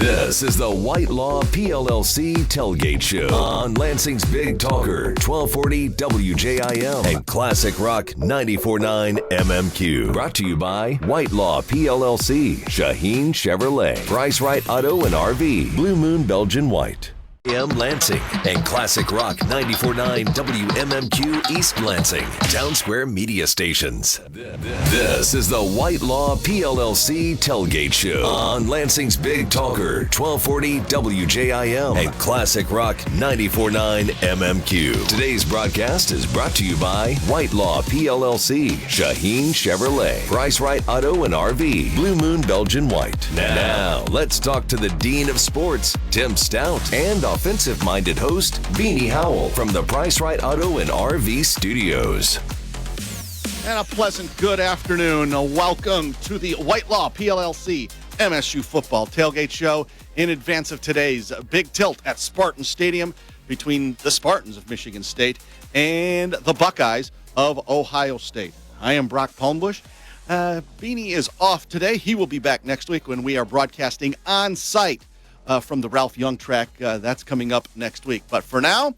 This is the Whitelaw PLLC Tailgate Show on Lansing's Big Talker, 1240 WJIM and Classic Rock 94.9 MMQ. Brought to you by Whitelaw PLLC, Shaheen Chevrolet, Price Right Auto and RV, Blue Moon Belgian White. Lansing and Classic Rock 94.9 WMMQ East Lansing, Town Square Media Stations. This is the Whitelaw PLLC Tailgate Show on Lansing's Big Talker, 1240 WJIM and Classic Rock 94.9 MMQ. Today's broadcast is brought to you by Whitelaw PLLC, Shaheen Chevrolet, Price Right Auto and RV, Blue Moon Belgian White. Now, let's talk to the Dean of Sports, Tim Stout, and offensive-minded host, Beanie Howell from the Price Right Auto and RV Studios. And a pleasant good afternoon. Welcome to the Whitelaw PLLC MSU Football Tailgate Show in advance of today's big tilt at Spartan Stadium between the Spartans of Michigan State and the Buckeyes of Ohio State. I am Brock Palmbush. Beanie is off today. He will be back next week when we are broadcasting on site from the Ralph Young track. That's coming up next week. But for now,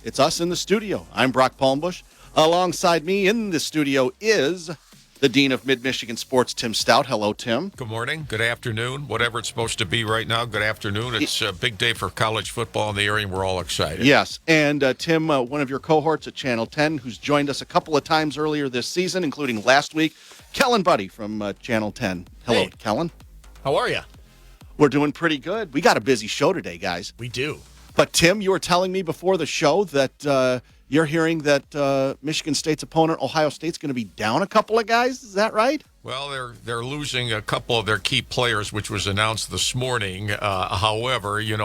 it's us in the studio. I'm Brock Palmbush. Alongside me in the studio is the Dean of Mid-Michigan Sports, Tim Stout. Hello, Tim. Good morning, good afternoon, whatever it's supposed to be right now. Good afternoon. It's a big day for college football in the area, and we're all excited. Yes, and Tim, one of your cohorts at Channel 10, who's joined us a couple of times earlier this season, including last week, Kellen Buddy from Channel 10. Hello, hey. Kellen. How are you? We're doing pretty good. We got a busy show today, guys. We do. But, Tim, you were telling me before the show that you're hearing that Michigan State's opponent, Ohio State's going to be down a couple of guys. Is that right? Well, they're losing a couple of their key players, which was announced this morning. However, you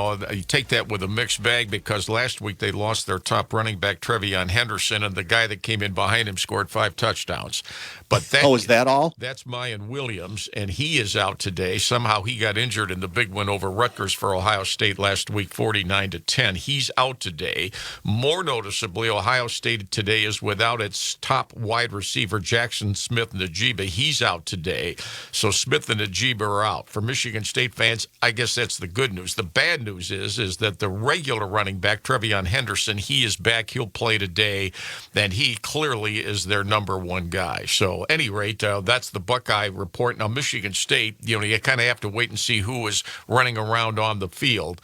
take that with a mixed bag because last week they lost their top running back, Trevion Henderson, and the guy that came in behind him scored 5 touchdowns. But is that all? That's Mayan Williams, and he is out today. Somehow he got injured in the big win over Rutgers for Ohio State last week, 49-10. He's out today. More noticeably, Ohio State today is without its top wide receiver, Jackson Smith-Njigba. He's out today. So Smith and Njigba are out. For Michigan State fans, I guess that's the good news. The bad news is that the regular running back, Trevion Henderson, he is back. He'll play today, and he clearly is their number one guy. So, at any rate, that's the Buckeye report. Now, Michigan State, you kind of have to wait and see who is running around on the field.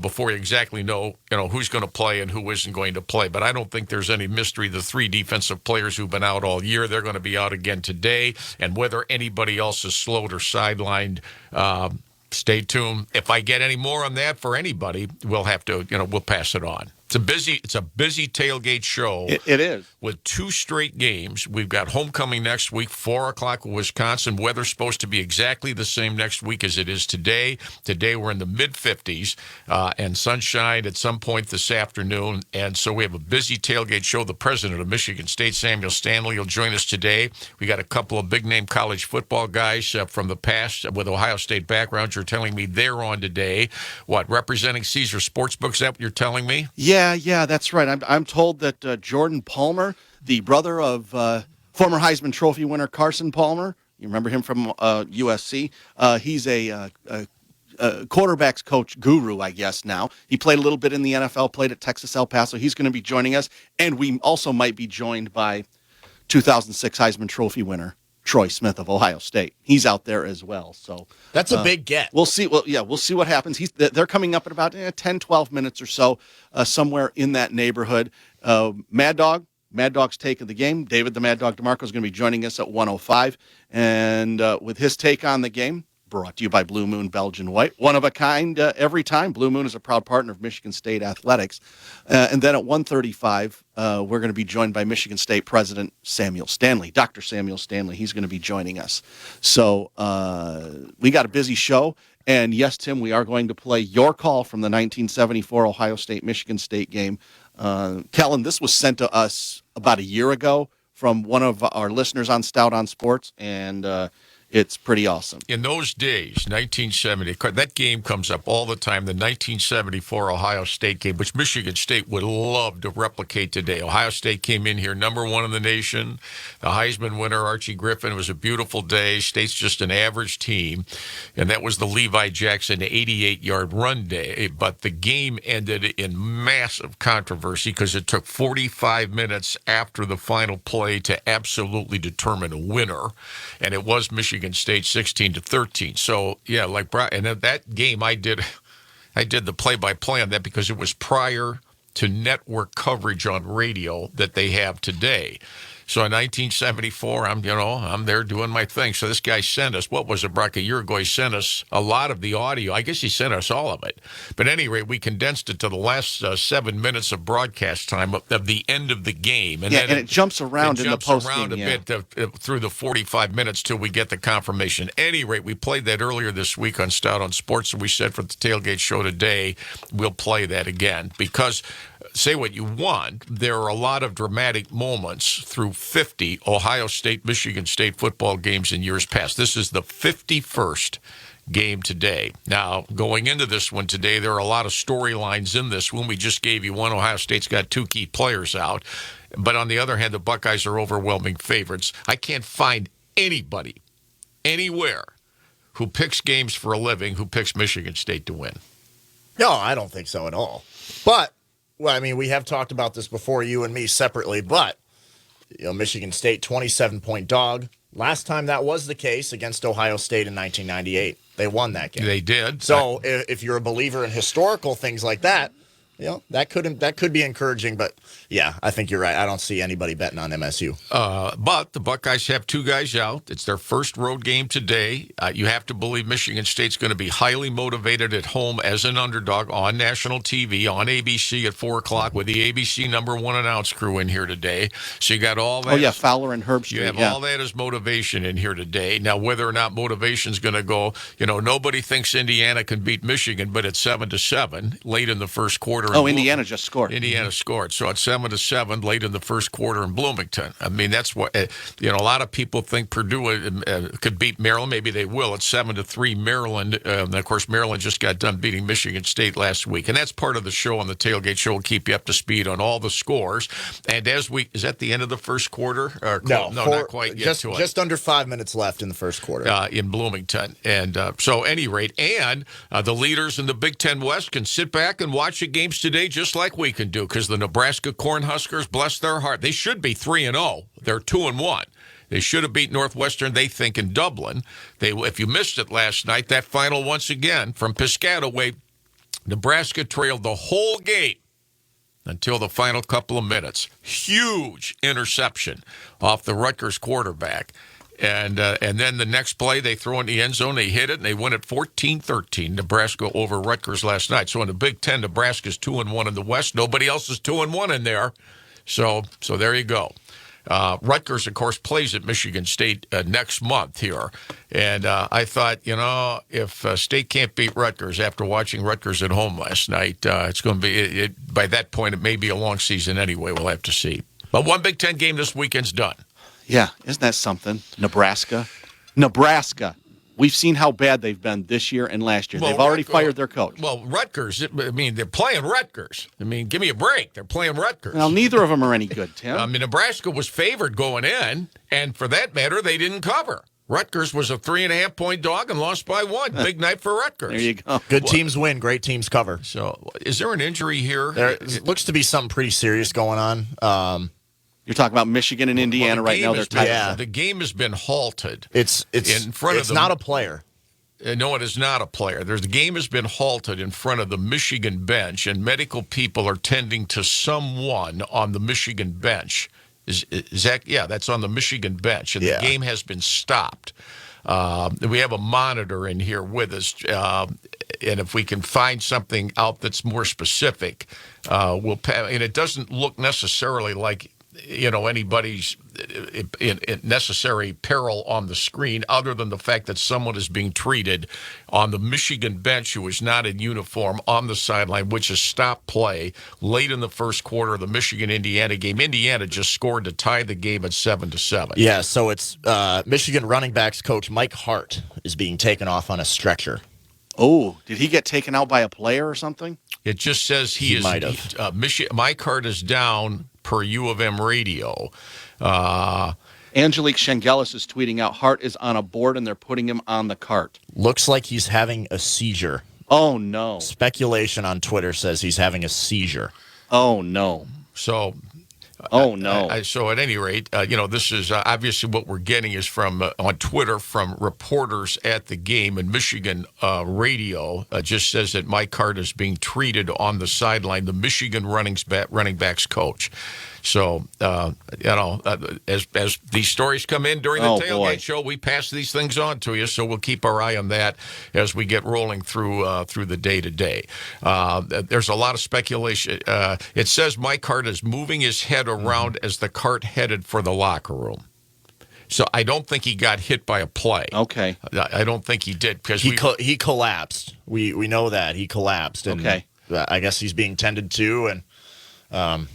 Before you exactly know, who's going to play and who isn't going to play. But I don't think there's any mystery. The 3 defensive players who've been out all year, they're going to be out again today. And whether anybody else is slowed or sidelined, stay tuned. If I get any more on that for anybody, we'll have to, we'll pass it on. It's a busy tailgate show. It is. With 2 straight games. We've got homecoming next week, 4 o'clock with Wisconsin. Weather's supposed to be exactly the same next week as it is today. Today we're in the mid-50s and sunshine at some point this afternoon. And so we have a busy tailgate show. The president of Michigan State, Samuel Stanley, will join us today. We got a couple of big-name college football guys from the past with Ohio State backgrounds. You're telling me they're on today. What, representing Caesar Sportsbook? Is that what you're telling me? Yeah, that's right. I'm told that Jordan Palmer, the brother of former Heisman Trophy winner Carson Palmer, you remember him from USC, he's a quarterbacks coach guru, I guess, now. He played a little bit in the NFL, played at Texas El Paso. He's going to be joining us, and we also might be joined by 2006 Heisman Trophy winner Troy Smith of Ohio State. He's out there as well. So that's a big get. We'll see. We'll see what happens. They're coming up in about 10, 12 minutes or so, somewhere in that neighborhood. Mad Dog's take of the game. David the Mad Dog DeMarco is going to be joining us at 1:05, and with his take on the game, brought to you by Blue Moon Belgian White. One of a kind every time. Blue Moon is a proud partner of Michigan State Athletics. And then at 1:35, we're going to be joined by Michigan State President Samuel Stanley, Dr. Samuel Stanley. He's going to be joining us. So we got a busy show. And yes, Tim, we are going to play your call from the 1974 Ohio State-Michigan State game. Kellen, this was sent to us about a year ago from one of our listeners on Stout on Sports. And It's pretty awesome. In those days, 1970, that game comes up all the time, the 1974 Ohio State game, which Michigan State would love to replicate today. Ohio State came in here #1 in the nation. The Heisman winner, Archie Griffin. It was a beautiful day. State's just an average team. And that was the Levi Jackson 88-yard run day. But the game ended in massive controversy because it took 45 minutes after the final play to absolutely determine a winner. And it was Michigan State 16-13. So yeah, and at that game I did the play-by-play on that because it was prior to network coverage on radio that they have today. So in 1974, I'm there doing my thing. So this guy sent us, what was it, Brock, a year ago? He sent us a lot of the audio. I guess he sent us all of it. But at any rate, we condensed it to the last 7 minutes of broadcast time of the end of the game. And it jumps around in the post game. It jumps around a bit through the 45 minutes till we get the confirmation. At any rate, we played that earlier this week on Stout on Sports, and we said for the Tailgate Show today, we'll play that again because say what you want, there are a lot of dramatic moments through 50 Ohio State, Michigan State football games in years past. This is the 51st game today. Now, going into this one today, there are a lot of storylines in this one. We just gave you one. Ohio State's got 2 key players out. But on the other hand, the Buckeyes are overwhelming favorites. I can't find anybody, anywhere, who picks games for a living who picks Michigan State to win. No, I don't think so at all. But well, I mean, we have talked about this before, you and me separately, but Michigan State, 27-point dog. Last time that was the case against Ohio State in 1998. They won that game. They did. So if you're a believer in historical things like that, that could be encouraging. But yeah, I think you're right. I don't see anybody betting on MSU. But the Buckeyes have 2 guys out. It's their first road game today. You have to believe Michigan State's going to be highly motivated at home as an underdog on national TV, on ABC at 4 o'clock with the ABC #1 announce crew in here today. So you got all that. Oh, yeah, Fowler and Herbstreit. You have all that as motivation in here today. Now, whether or not motivation's going to go, nobody thinks Indiana can beat Michigan, but it's 7-7 late in the first quarter. Oh, Indiana just scored. Indiana scored. So it's 7-7 late in the first quarter in Bloomington. I mean, that's what, a lot of people think Purdue could beat Maryland. Maybe they will. It's 7-3 Maryland. And of course, Maryland just got done beating Michigan State last week. And that's part of the show on the Tailgate Show. We'll keep you up to speed on all the scores. And is that the end of the first quarter? No, not quite yet. Just under 5 minutes left in the first quarter. In Bloomington. And so, at any rate, the leaders in the Big Ten West can sit back and watch the games today just like we can do because the Nebraska Cornhuskers, bless their heart, they should be 3-0. They're 2-1. They should have beat Northwestern, they think, in Dublin. If you missed it last night, that final once again from Piscataway, Nebraska trailed the whole game until the final couple of minutes. Huge interception off the Rutgers quarterback. And then the next play, they throw in the end zone, they hit it, and they win it 14-13, Nebraska over Rutgers last night. So in the Big Ten, Nebraska's 2-1 in the West. Nobody else is 2-1 in there. So there you go. Rutgers, of course, plays at Michigan State next month here. And I thought, if State can't beat Rutgers after watching Rutgers at home last night, it's going to be, by that point, it may be a long season anyway. We'll have to see. But one Big Ten game this weekend's done. Yeah, isn't that something? Nebraska. We've seen how bad they've been this year and last year. They've already fired their coach. Well, Rutgers, they're playing Rutgers. Give me a break. They're playing Rutgers. Well, neither of them are any good, Tim. Nebraska was favored going in, and for that matter, they didn't cover. Rutgers was a 3.5-point dog and lost by 1. Big night for Rutgers. There you go. Good teams win, great teams cover. So is there an injury here? There looks to be something pretty serious going on. You're talking about Michigan and Indiana right now. They're tied. Yeah. The game has been halted. It's in front of them. It's not a player. No, it is not a player. The game has been halted in front of the Michigan bench, and medical people are tending to someone on the Michigan bench. Is that? Yeah, that's on the Michigan bench, and the game has been stopped. We have a monitor in here with us, and if we can find something out that's more specific, we'll. And it doesn't look necessarily like anybody's necessary peril on the screen, other than the fact that someone is being treated on the Michigan bench who is not in uniform on the sideline, which is stopped play late in the first quarter of the Michigan-Indiana game. Indiana just scored to tie the game at 7-7. Yeah, so it's Michigan running backs coach Mike Hart is being taken off on a stretcher. Oh, did he get taken out by a player or something? It just says he is. Might have. Mike Hart is down per U of M radio. Angelique Shengelis is tweeting out, Hart is on a board and they're putting him on the cart. Looks like he's having a seizure. Oh, no. Speculation on Twitter says he's having a seizure. Oh, no. So, oh, no. So at any rate, this is obviously what we're getting is from on Twitter from reporters at the game, and Michigan radio just says that Mike Hart is being treated on the sideline, the Michigan running backs coach. So, as these stories come in during the tailgate show, we pass these things on to you. So we'll keep our eye on that as we get rolling through the day to day. There's a lot of speculation. It says Mike Hart is moving his head around as the cart headed for the locker room. So I don't think he got hit by a play. Okay. I don't think he did because he collapsed. We know that he collapsed. And okay. I guess he's being tended to, and.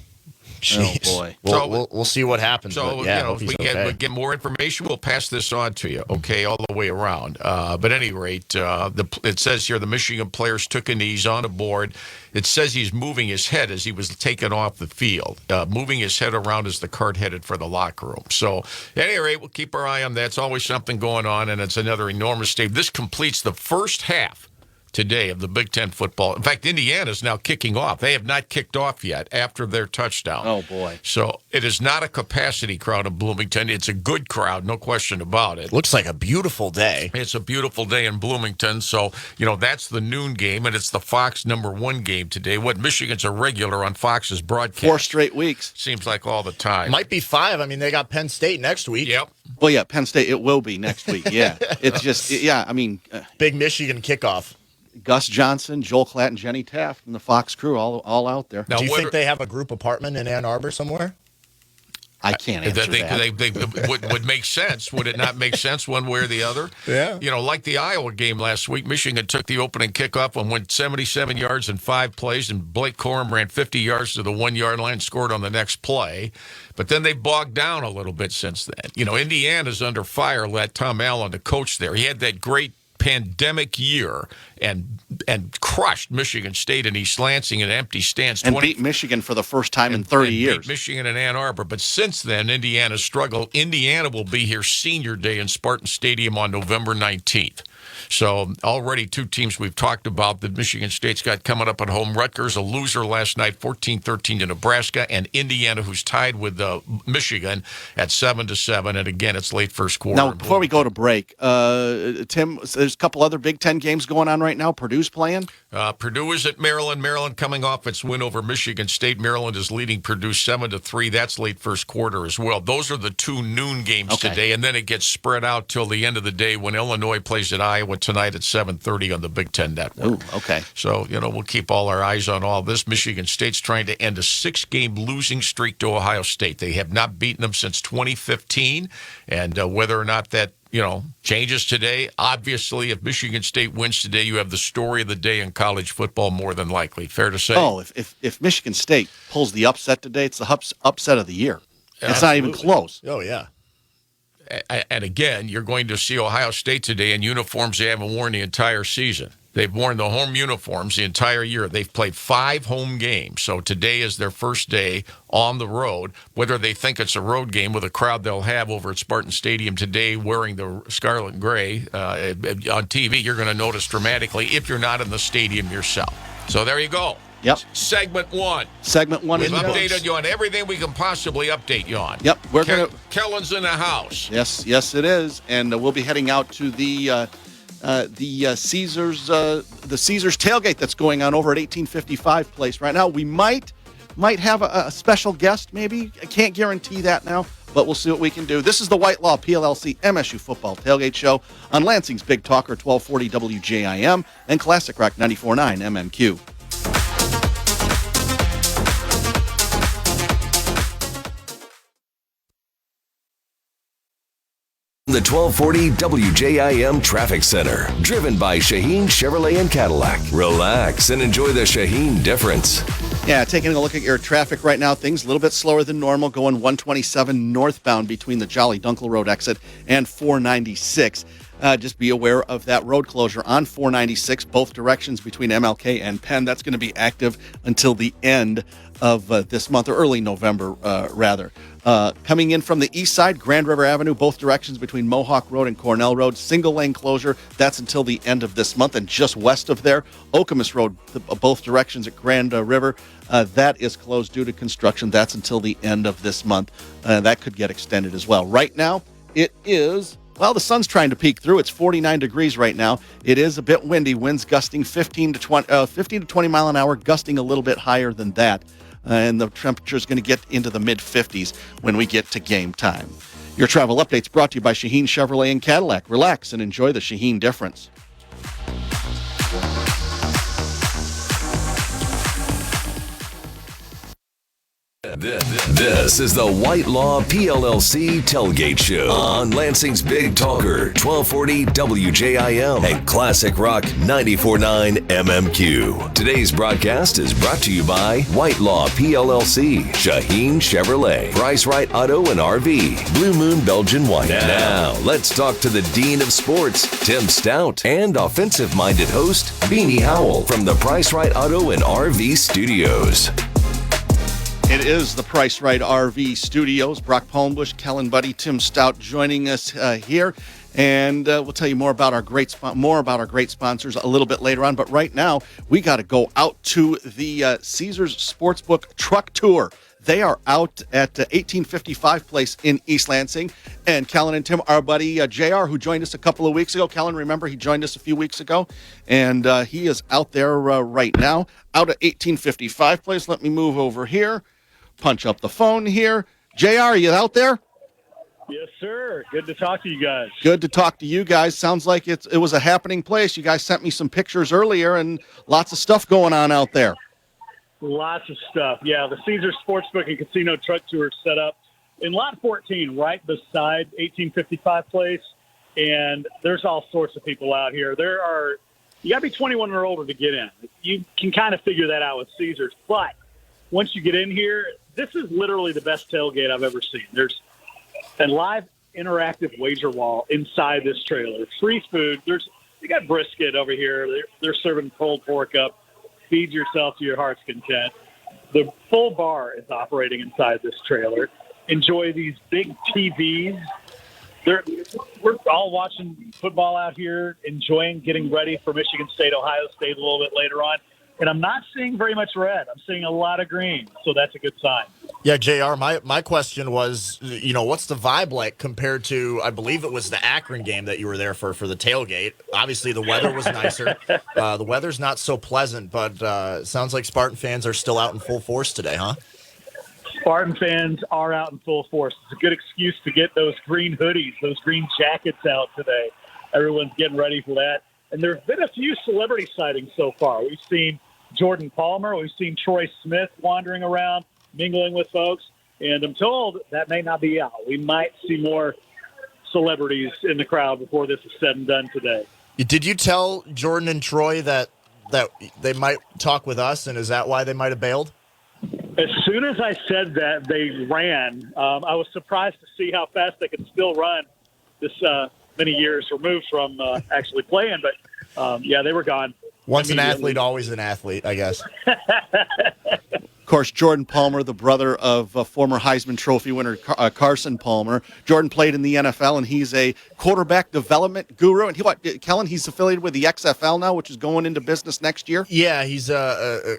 Jeez. Oh, boy. We'll see what happens. So, if we get more information, we'll pass this on to you, okay, all the way around. But at any rate, it says here the Michigan players took a knee on a board. It says he's moving his head as he was taken off the field, moving his head around as the cart headed for the locker room. So, at any rate, we'll keep our eye on that. It's always something going on, and it's another enormous day. This completes the first half today of the Big Ten football. In fact, Indiana's now kicking off. They have not kicked off yet after their touchdown. Oh, boy. So it is not a capacity crowd in Bloomington. It's a good crowd, no question about it. Looks like a beautiful day. It's a beautiful day in Bloomington. So, that's the noon game, and it's the Fox #1 game today. What Michigan's a regular on Fox's broadcast. 4 straight weeks. Seems like all the time. Might be 5. I mean, they got Penn State next week. Yep. Well, yeah, Penn State, it will be next week. Yeah. It's just, big Michigan kickoff. Gus Johnson, Joel Klatt, and Jenny Taft and the Fox crew all out there. Now, do you think they have a group apartment in Ann Arbor somewhere? I can't answer that. They would make sense. Would it not make sense one way or the other? Yeah. Like the Iowa game last week, Michigan took the opening kickoff and went 77 yards in 5 plays, and Blake Corum ran 50 yards to the 1-yard line, scored on the next play. But then they bogged down a little bit since then. Indiana's under fire, let Tom Allen, the coach there. He had that great pandemic year and crushed Michigan State in East Lansing in empty stands. And beat Michigan for the first time in 30 years. Beat Michigan and Ann Arbor. But since then, Indiana struggled. Indiana will be here senior day in Spartan Stadium on November 19th. So already 2 teams we've talked about that Michigan State's got coming up at home. Rutgers, a loser last night, 14-13 to Nebraska, and Indiana, who's tied with Michigan at 7-7. And again, it's late first quarter. Now, before we go to break, Tim, there's a couple other Big Ten games going on right now. Purdue's playing. Purdue is at Maryland. Maryland coming off its win over Michigan State. Maryland is leading Purdue 7-3. That's late first quarter as well. Those are the 2 noon games today, and then it gets spread out till the end of the day when Illinois plays at Iowa tonight at 7:30 on the Big Ten Network. Ooh, okay. So, we'll keep all our eyes on all this. Michigan State's trying to end a 6-game losing streak to Ohio State. They have not beaten them since 2015, and whether or not that changes today. Obviously, if Michigan State wins today, you have the story of the day in college football more than likely. Fair to say? Oh, if Michigan State pulls the upset today, it's the upset of the year. It's not even close. Oh, yeah. And again, you're going to see Ohio State today in uniforms they haven't worn the entire season. They've worn the home uniforms the entire year. They've played 5 home games. So today is their first day on the road. Whether they think it's a road game with a crowd they'll have over at Spartan Stadium today wearing the scarlet and gray on TV, you're going to notice dramatically if you're not in the stadium yourself. So there you go. Yep. Segment 1. Segment 1 We've is updated you on everything we can possibly update you on. Yep. We're going to. Kellen's in the house. Yes, it is, and we'll be heading out to the Caesars tailgate that's going on over at 1855 Place right now. We might have a special guest, maybe. I can't guarantee that now, but we'll see what we can do. This is the White Law PLLC MSU Football Tailgate Show on Lansing's Big Talker 1240 WJIM and Classic Rock 94.9 MMQ. The 1240 WJIM Traffic Center, driven by Shaheen Chevrolet and Cadillac. Relax and enjoy the Shaheen difference. Yeah, taking a look at your traffic right now, things a little bit slower than normal, going 127 northbound between the Jolly Dunkel Road exit and 496. Just be aware of that road closure on 496, both directions between MLK and Penn. That's going to be active until the end of this month, or early November, rather. Coming in from the east side, Grand River Avenue, both directions between Mohawk Road and Cornell Road, single lane closure. That's until the end of this month. And just west of there, Okemos Road, both directions at Grand River, that is closed due to construction. That's until the end of this month. That could get extended as well. Right now, it is... Well, the sun's trying to peek through. It's 49 degrees right now. It is a bit windy. Winds gusting 15 to 20 mile an hour, gusting a little bit higher than that. And the temperature is going to get into the mid-50s when we get to game time. Your travel updates brought to you by Shaheen Chevrolet and Cadillac. Relax and enjoy the Shaheen difference. This is the White Law PLLC Tailgate Show on Lansing's Big Talker, 1240 WJIM and Classic Rock 94.9 MMQ. Today's broadcast is brought to you by White Law PLLC, Shaheen Chevrolet, Price Right Auto and RV, Blue Moon Belgian White. Now, let's talk to the Dean of Sports, Tim Stout, and offensive-minded host, Beanie Howell from the Price Right Auto and RV Studios. It is the Price Right RV Studios. Brock Palmbush, Kellen Buddy, Tim Stout joining us here, and we'll tell you more about our great sponsors a little bit later on. But right now, we got to go out to the Caesars Sportsbook Truck Tour. They are out at 1855 Place in East Lansing. And Kellen and Tim, our buddy JR, who joined us a couple of weeks ago. Kellen, remember, he joined us a few weeks ago. And he is out there right now, out at 1855 Place. Let me move over here, punch up the phone here. JR, are you out there? Yes, sir. Good to talk to you guys. Good to talk to you guys. Sounds like it was a happening place. You guys sent me some pictures earlier, and lots of stuff going on out there. Lots of stuff. Yeah, the Caesars Sportsbook and Casino Truck Tour set up in Lot 14, right beside 1855 Place, and there's all sorts of people out here. You got to be 21 or older to get in. You can kind of figure that out with Caesars, but once you get in here, this is literally the best tailgate I've ever seen. There's a live interactive wager wall inside this trailer. Free food. You got brisket over here. They're serving pulled pork up. Feed yourself to your heart's content. The full bar is operating inside this trailer. Enjoy these big TVs. We're all watching football out here, enjoying getting ready for Michigan State, Ohio State a little bit later on. And I'm not seeing very much red. I'm seeing a lot of green, so that's a good sign. Yeah, JR, my question was, what's the vibe like compared to, I believe it was the Akron game that you were there for the tailgate. Obviously, the weather was nicer. The weather's not so pleasant, but it sounds like Spartan fans are still out in full force today, huh? Spartan fans are out in full force. It's a good excuse to get those green hoodies, those green jackets out today. Everyone's getting ready for that. And there's been a few celebrity sightings so far. We've seen Jordan Palmer. We've seen Troy Smith wandering around, mingling with folks. And I'm told that may not be out. We might see more celebrities in the crowd before this is said and done today. Did you tell Jordan and Troy that they might talk with us, and is that why they might have bailed? As soon as I said that, they ran. I was surprised to see how fast they could still run this many years removed from actually playing. But, yeah, they were gone. Once an athlete, always an athlete, I guess. Of course, Jordan Palmer, the brother of former Heisman Trophy winner Carson Palmer. Jordan played in the NFL, and he's a quarterback development guru. And Kellen, he's affiliated with the XFL now, which is going into business next year. Yeah, he's a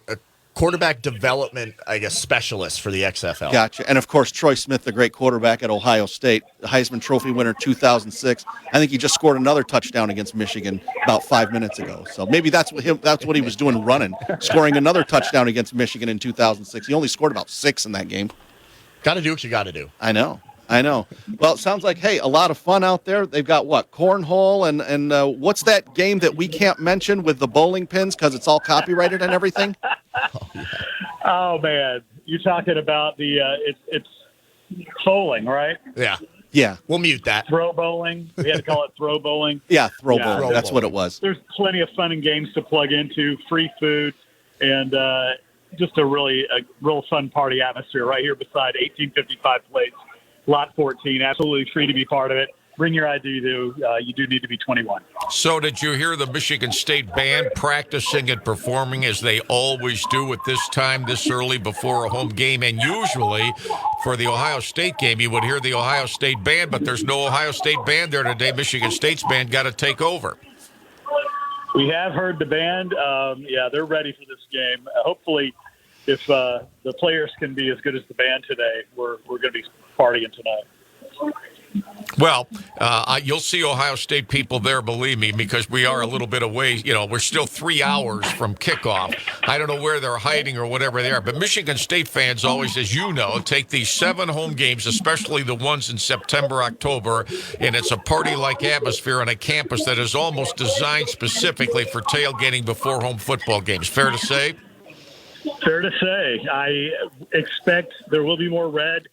quarterback development, I guess, specialist for the XFL. Gotcha. And, of course, Troy Smith, the great quarterback at Ohio State, the Heisman Trophy winner 2006. I think he just scored another touchdown against Michigan about 5 minutes ago. So maybe that's what he was doing running, scoring another touchdown against Michigan in 2006. He only scored about 6 in that game. Got to do what you got to do. I know. Well, it sounds like, hey, a lot of fun out there. They've got, cornhole and what's that game that we can't mention with the bowling pins because it's all copyrighted and everything? Oh, man. You're talking about the it's bowling, right? Yeah. Yeah. We'll mute that. Throw bowling. We had to call it throw bowling. Yeah, throw Yeah. bowling. Throw That's bowling. what it was. There's plenty of fun and games to plug into, free food, and just a real fun party atmosphere right here beside 1855 Place, Lot 14. Absolutely free to be part of it. Bring your ID, though. You do need to be 21. So did you hear the Michigan State band practicing and performing as they always do at this time, this early before a home game? And usually for the Ohio State game, you would hear the Ohio State band, but there's no Ohio State band there today. Michigan State's band got to take over. We have heard the band. Yeah, they're ready for this game. Hopefully, if the players can be as good as the band today, we're going to be partying tonight. Well, you'll see Ohio State people there, believe me, because we are a little bit away. You know, we're still 3 hours from kickoff. I don't know where they're hiding or whatever they are, but Michigan State fans always, as you know, take these 7 home games, especially the ones in September, October, and it's a party-like atmosphere on a campus that is almost designed specifically for tailgating before home football games. Fair to say? Fair to say. I expect there will be more red.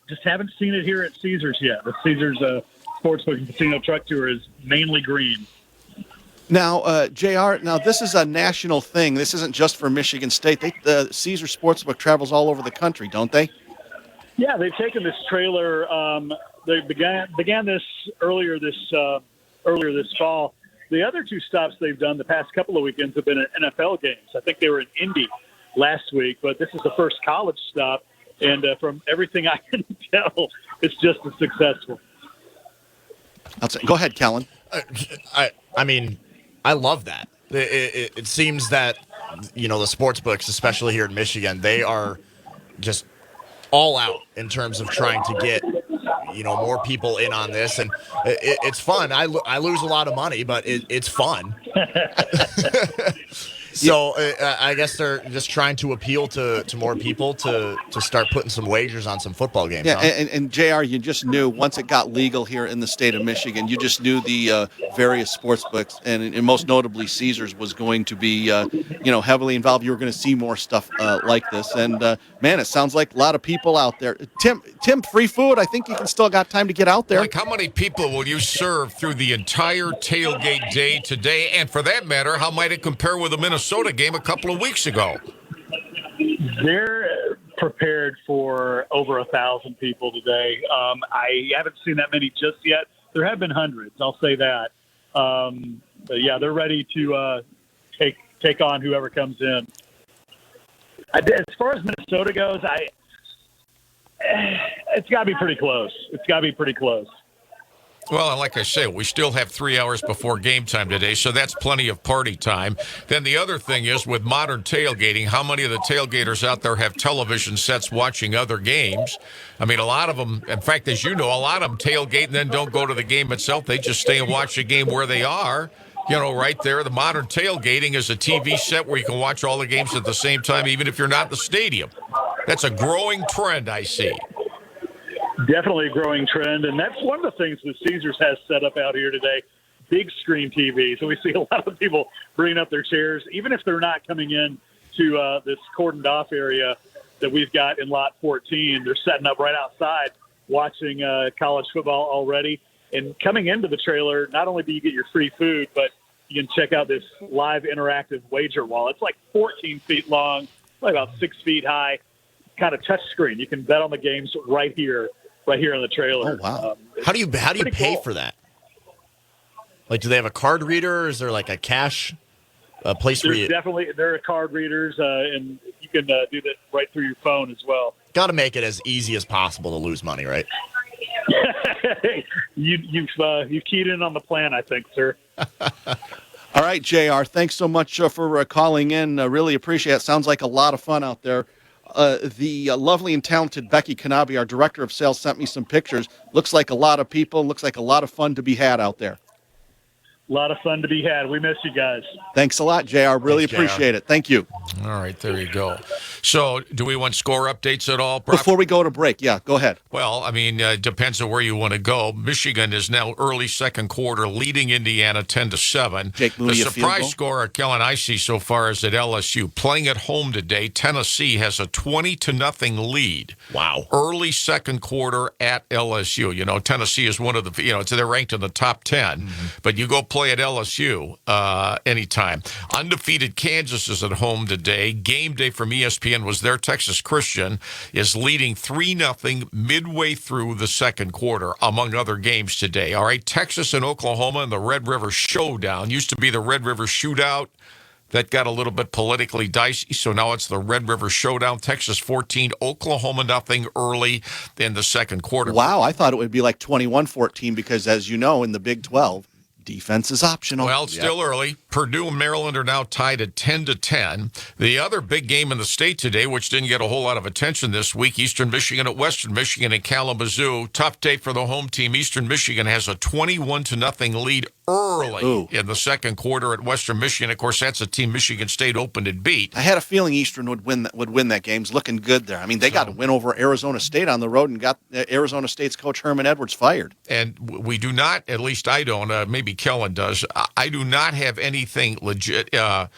Just haven't seen it here at Caesars yet. The Caesars Sportsbook and Casino Truck Tour is mainly green. Now, JR, this is a national thing. This isn't just for Michigan State. The Caesars Sportsbook travels all over the country, don't they? Yeah, they've taken this trailer. They began this earlier this fall. The other 2 stops they've done the past couple of weekends have been at NFL games. I think they were in Indy last week, but this is the first college stop. And from everything I can tell, it's just as successful. Go ahead, Kellen. I mean, I love that. It seems that, you know, the sports books, especially here in Michigan, they are just all out in terms of trying to get, you know, more people in on this. And it's fun. I lose a lot of money, but it's fun. So I guess they're just trying to appeal to more people to start putting some wagers on some football games. Yeah, huh? and JR, you just knew once it got legal here in the state of Michigan, you just knew the various sports books, and most notably Caesars was going to be, heavily involved. You were going to see more stuff like this. And, man, it sounds like a lot of people out there. Tim, free food, I think you can still got time to get out there. Like, how many people will you serve through the entire tailgate day today? And for that matter, how might it compare with the Minnesota game a couple of weeks ago? They're prepared for over 1,000 people today. I haven't seen that many just yet. There have been hundreds, I'll say that. But yeah, they're ready to take on whoever comes in. As far as Minnesota goes, it's got to be pretty close. Well, and like I say, we still have 3 hours before game time today, so that's plenty of party time. Then the other thing is, with modern tailgating, how many of the tailgaters out there have television sets watching other games? I mean, a lot of them, in fact, as you know, a lot of them tailgate and then don't go to the game itself. They just stay and watch the game where they are. You know, right there, the modern tailgating is a TV set where you can watch all the games at the same time, even if you're not in the stadium. That's a growing trend, I see. Definitely a growing trend, and that's one of the things that Caesars has set up out here today, big screen TV. So we see a lot of people bringing up their chairs, even if they're not coming in to this cordoned off area that we've got in Lot 14. They're setting up right outside watching college football already. And coming into the trailer, not only do you get your free food, but you can check out this live interactive wager wall. It's like 14 feet long, probably about 6 feet high, kind of touch screen. You can bet on the games right here in the trailer. Oh, wow. How do you pay cool. for that? Like, do they have a card reader, or is there like a cash place where There are card readers, and you can do that right through your phone as well. Got to make it as easy as possible to lose money, right? You've keyed in on the plan, I think, sir. All right, JR, thanks so much for calling in. Really appreciate it. Sounds like a lot of fun out there. The lovely and talented Becky Kanabe, our director of sales, sent me some pictures. Looks like a lot of people. Looks like a lot of fun to be had out there. A lot of fun to be had. We miss you guys. Thanks a lot, JR. Really Thanks, JR. appreciate it. Thank you. All right, there you go. So, do we want score updates at all, Brock? Before we go to break, yeah, go ahead. Well, I mean, it depends on where you want to go. Michigan is now early second quarter leading Indiana 10-7. Jake Mooney, the a field surprise goal. score, Kellen, I see so far is at LSU. Playing at home today, Tennessee has a 20-0 lead. Wow. Early second quarter at LSU. You know, Tennessee is one of the, they're ranked in the top 10, but you go play at LSU anytime. Undefeated Kansas is at home today. Game day from ESPN was there. Texas Christian is leading 3-0 midway through the second quarter, among other games today. All right, Texas and Oklahoma in the Red River Showdown. Used to be the Red River Shootout. That got a little bit politically dicey, so now it's the Red River Showdown. Texas 14, Oklahoma 0 early in the second quarter. Wow, I thought it would be like 21-14 because, as you know, in the Big 12, defense is optional. Well, it's still early. Purdue and Maryland are now tied at 10-10. The other big game in the state today, which didn't get a whole lot of attention this week, Eastern Michigan at Western Michigan in Kalamazoo. Tough day for the home team. Eastern Michigan has a 21-0 lead early in the second quarter at Western Michigan. Of course, that's a team Michigan State opened and beat. I had a feeling Eastern would win that game. It's looking good there. I mean, they got to win over Arizona State on the road and got Arizona State's coach Herman Edwards fired. And we do not, at least I don't, maybe Kellen does, I do not have anything legit. The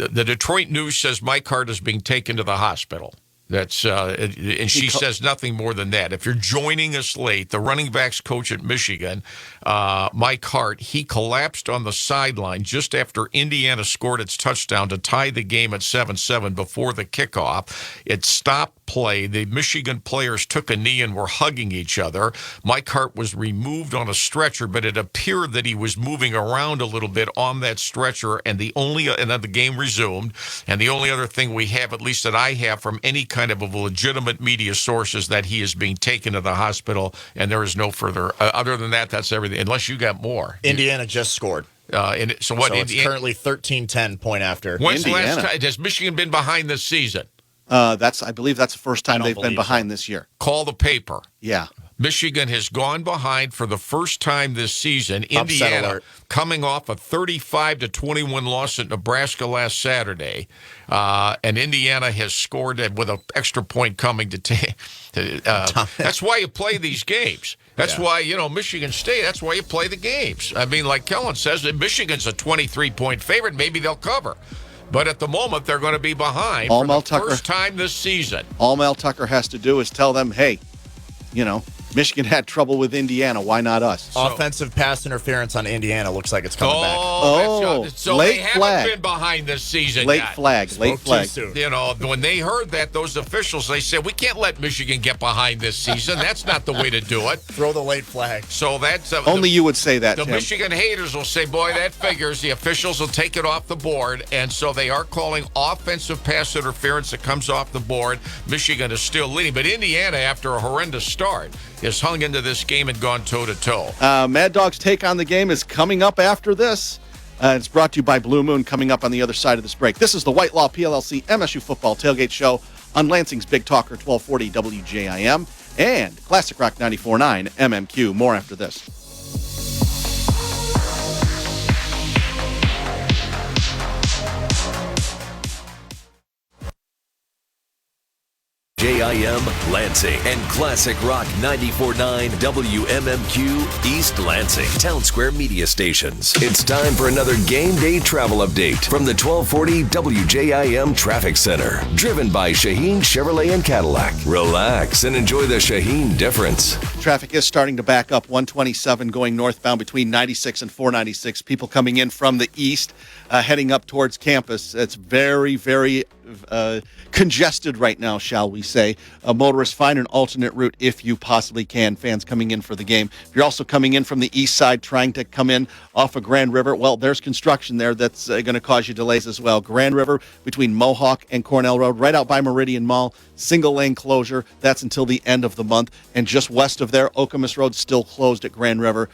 Detroit News says Mike Hart is being taken to the hospital. That's and she says nothing more than that. If you're joining us late, the running backs coach at Michigan, Mike Hart, he collapsed on the sideline just after Indiana scored its touchdown to tie the game at 7-7 before the kickoff. It stopped play. The Michigan players took a knee and were hugging each other. Mike Hart was removed on a stretcher, but it appeared that he was moving around a little bit on that stretcher, and then the game resumed. And the only other thing we have, at least that I have from any kind of a legitimate media source, is that he is being taken to the hospital, and there is no further. Other than that, that's everything. Unless you got more. Indiana just scored. So it's currently 13-10 point after. When's the last time has Michigan been behind this season? I believe that's the first time they've been behind this year. Call the paper. Yeah. Michigan has gone behind for the first time this season. Indiana coming off a 35-21 loss at Nebraska last Saturday, and Indiana has scored with an extra point coming to. That's why you play these games. That's why, Michigan State, that's why you play the games. I mean, like Kellen says, Michigan's a 23-point favorite. Maybe they'll cover. But at the moment, they're going to be behind for the first time this season. All Mel Tucker has to do is tell them, hey, Michigan had trouble with Indiana. Why not us? Offensive pass interference on Indiana looks like it's coming back. So late they flag. haven't been behind this season Late yet. flag. Too soon. When they heard that, those officials, they said, we can't let Michigan get behind this season. That's not the way to do it. Throw the late flag. So that's... Only you would say that, The Tim. Michigan haters will say, boy, that figures. The officials will take it off the board. And so they are calling offensive pass interference that comes off the board. Michigan is still leading. But Indiana, after a horrendous start, has hung into this game and gone toe-to-toe. Mad Dog's take on the game is coming up after this. It's brought to you by Blue Moon, coming up on the other side of this break. This is the White Law PLLC MSU Football Tailgate Show on Lansing's Big Talker 1240 WJIM and Classic Rock 94.9 MMQ. More after this. JIM Lansing and Classic Rock 94.9 WMMQ East Lansing Town Square Media Stations. It's time for another game day travel update from the 1240 WJIM Traffic Center. Driven by Shaheen Chevrolet and Cadillac. Relax and enjoy the Shaheen difference. Traffic is starting to back up 127 going northbound between 96 and 496. People coming in from the east, heading up towards campus. It's very, very congested right now, shall we say. Motorists, find an alternate route if you possibly can. Fans coming in for the game. If you're also coming in from the east side, trying to come in off of Grand River, well, there's construction there that's going to cause you delays as well. Grand River between Mohawk and Cornell Road, right out by Meridian Mall, single lane closure. That's until the end of the month. And just west of there. Okemos Road still closed at Grand River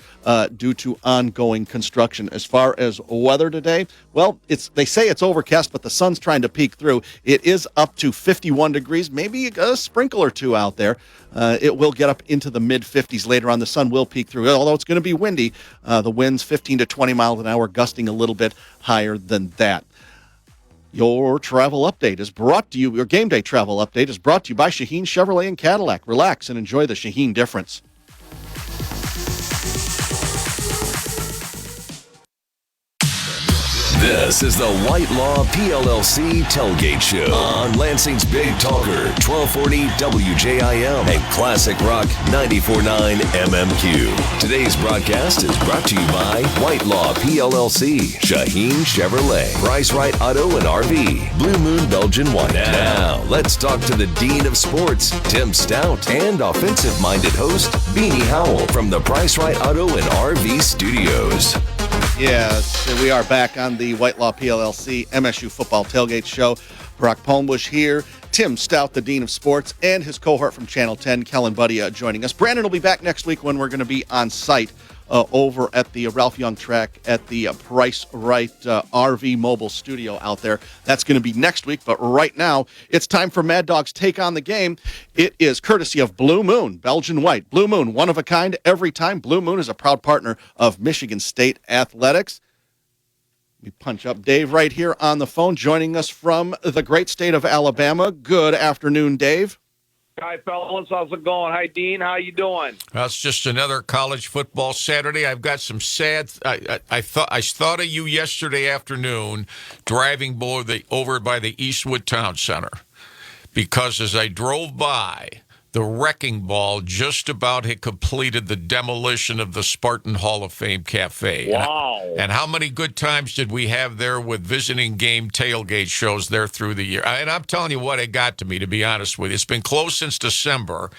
due to ongoing construction. As far as weather today, well, they say it's overcast, but the sun's trying to peek through. It is up to 51 degrees, maybe a sprinkle or two out there. It will get up into the mid-50s later on. The sun will peek through, although it's going to be windy. The winds 15 to 20 miles an hour, gusting a little bit higher than that. Your travel update is brought to you, your game day travel update is brought to you by Shaheen Chevrolet and Cadillac. Relax and enjoy the Shaheen difference. This is the White Law PLLC Tailgate Show on Lansing's Big Talker, 1240 WJIM and Classic Rock 94.9 MMQ. Today's broadcast is brought to you by White Law PLLC, Shaheen Chevrolet, Price Right Auto and RV, Blue Moon Belgian Wine. Now, let's talk to the Dean of Sports, Tim Stout, and offensive-minded host, Beanie Howell from the Price Right Auto and RV Studios. Yes, we are back on the White Law PLLC MSU Football Tailgate Show. Brock Palmbush here, Tim Stout, the Dean of Sports, and his cohort from Channel 10, Kellen Buddy, joining us. Brandon will be back next week when we're going to be on site over at the Ralph Young track at the Price Right RV mobile studio out there. That's going to be next week, but right now it's time for Mad Dog's Take on the Game. It is courtesy of Blue Moon, Belgian White. Blue Moon, one of a kind every time. Blue Moon is a proud partner of Michigan State Athletics. We punch up Dave right here on the phone, joining us from the great state of Alabama. Good afternoon, Dave. Hi, fellas. How's it going? Hi, Dean. How you doing? Well, it's just another college football Saturday. I've got some sad. I thought of you yesterday afternoon, driving over by the Eastwood Town Center, because as I drove by, the wrecking ball just about had completed the demolition of the Spartan Hall of Fame Cafe. Wow. And how many good times did we have there with visiting game tailgate shows there through the year? And I'm telling you what it got to me, to be honest with you. It's been closed since December.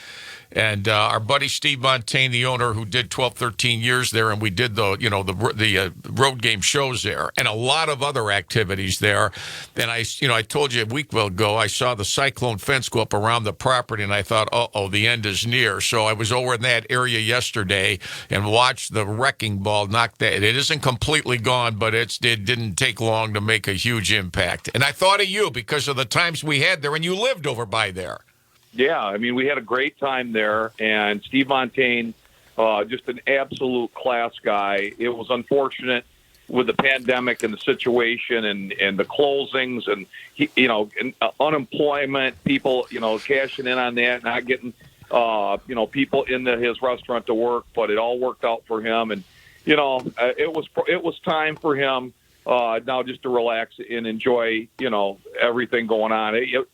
And our buddy Steve Montaigne, the owner, who did 12, 13 years there, and we did the road game shows there, and a lot of other activities there. And I told you a week ago, I saw the cyclone fence go up around the property, and I thought, the end is near. So I was over in that area yesterday and watched the wrecking ball knock that. It isn't completely gone, but it didn't take long to make a huge impact. And I thought of you because of the times we had there, and you lived over by there. Yeah, I mean, we had a great time there, and Steve Montaigne, just an absolute class guy. It was unfortunate with the pandemic and the situation and the closings and, unemployment, people, cashing in on that, not getting, people into his restaurant to work, but it all worked out for him. And, it was time for him now just to relax and enjoy, everything going on. That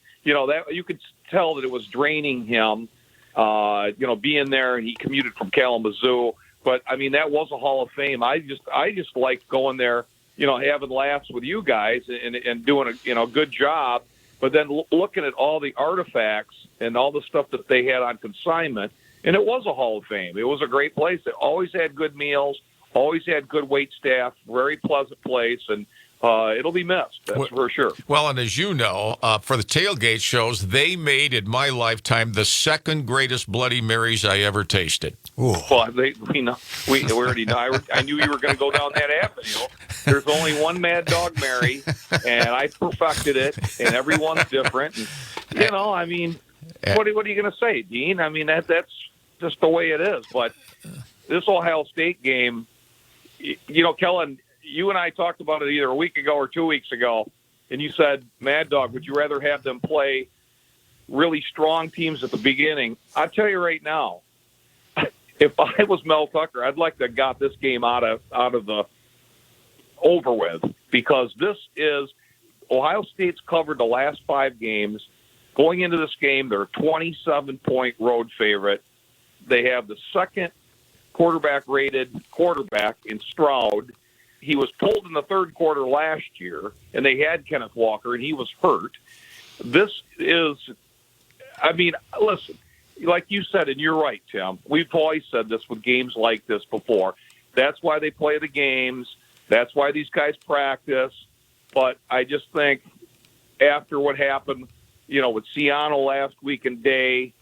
you could tell that it was draining him, being there, and he commuted from Kalamazoo. But I mean, that was a Hall of Fame. I just liked going there, having laughs with you guys and doing a good job. But then looking at all the artifacts and all the stuff that they had on consignment, and it was a Hall of Fame. It was a great place. It always had good meals, always had good wait staff, very pleasant place, and it'll be missed, that's for sure. Well, and as you know, for the tailgate shows, they made, in my lifetime, the second greatest Bloody Marys I ever tasted. Ooh. Well, we already know. I knew you were going to go down that avenue. There's only one Mad Dog Mary, and I perfected it, and everyone's different. And, I mean, what are you going to say, Dean? I mean, that's just the way it is. But this Ohio State game, Kellen, you and I talked about it either a week ago or 2 weeks ago, and you said, Mad Dog, would you rather have them play really strong teams at the beginning? I'll tell you right now, if I was Mel Tucker, I'd like to have got this game out of the over with, because this is Ohio State's covered the last 5 games. Going into this game, they're a 27-point road favorite. They have the second quarterback-rated quarterback in Stroud. He was pulled in the third quarter last year, and they had Kenneth Walker, and he was hurt. This is, listen, like you said, and you're right, Tim, we've always said this with games like this before. That's why they play the games. That's why these guys practice. But I just think after what happened, with Siano last week and Day's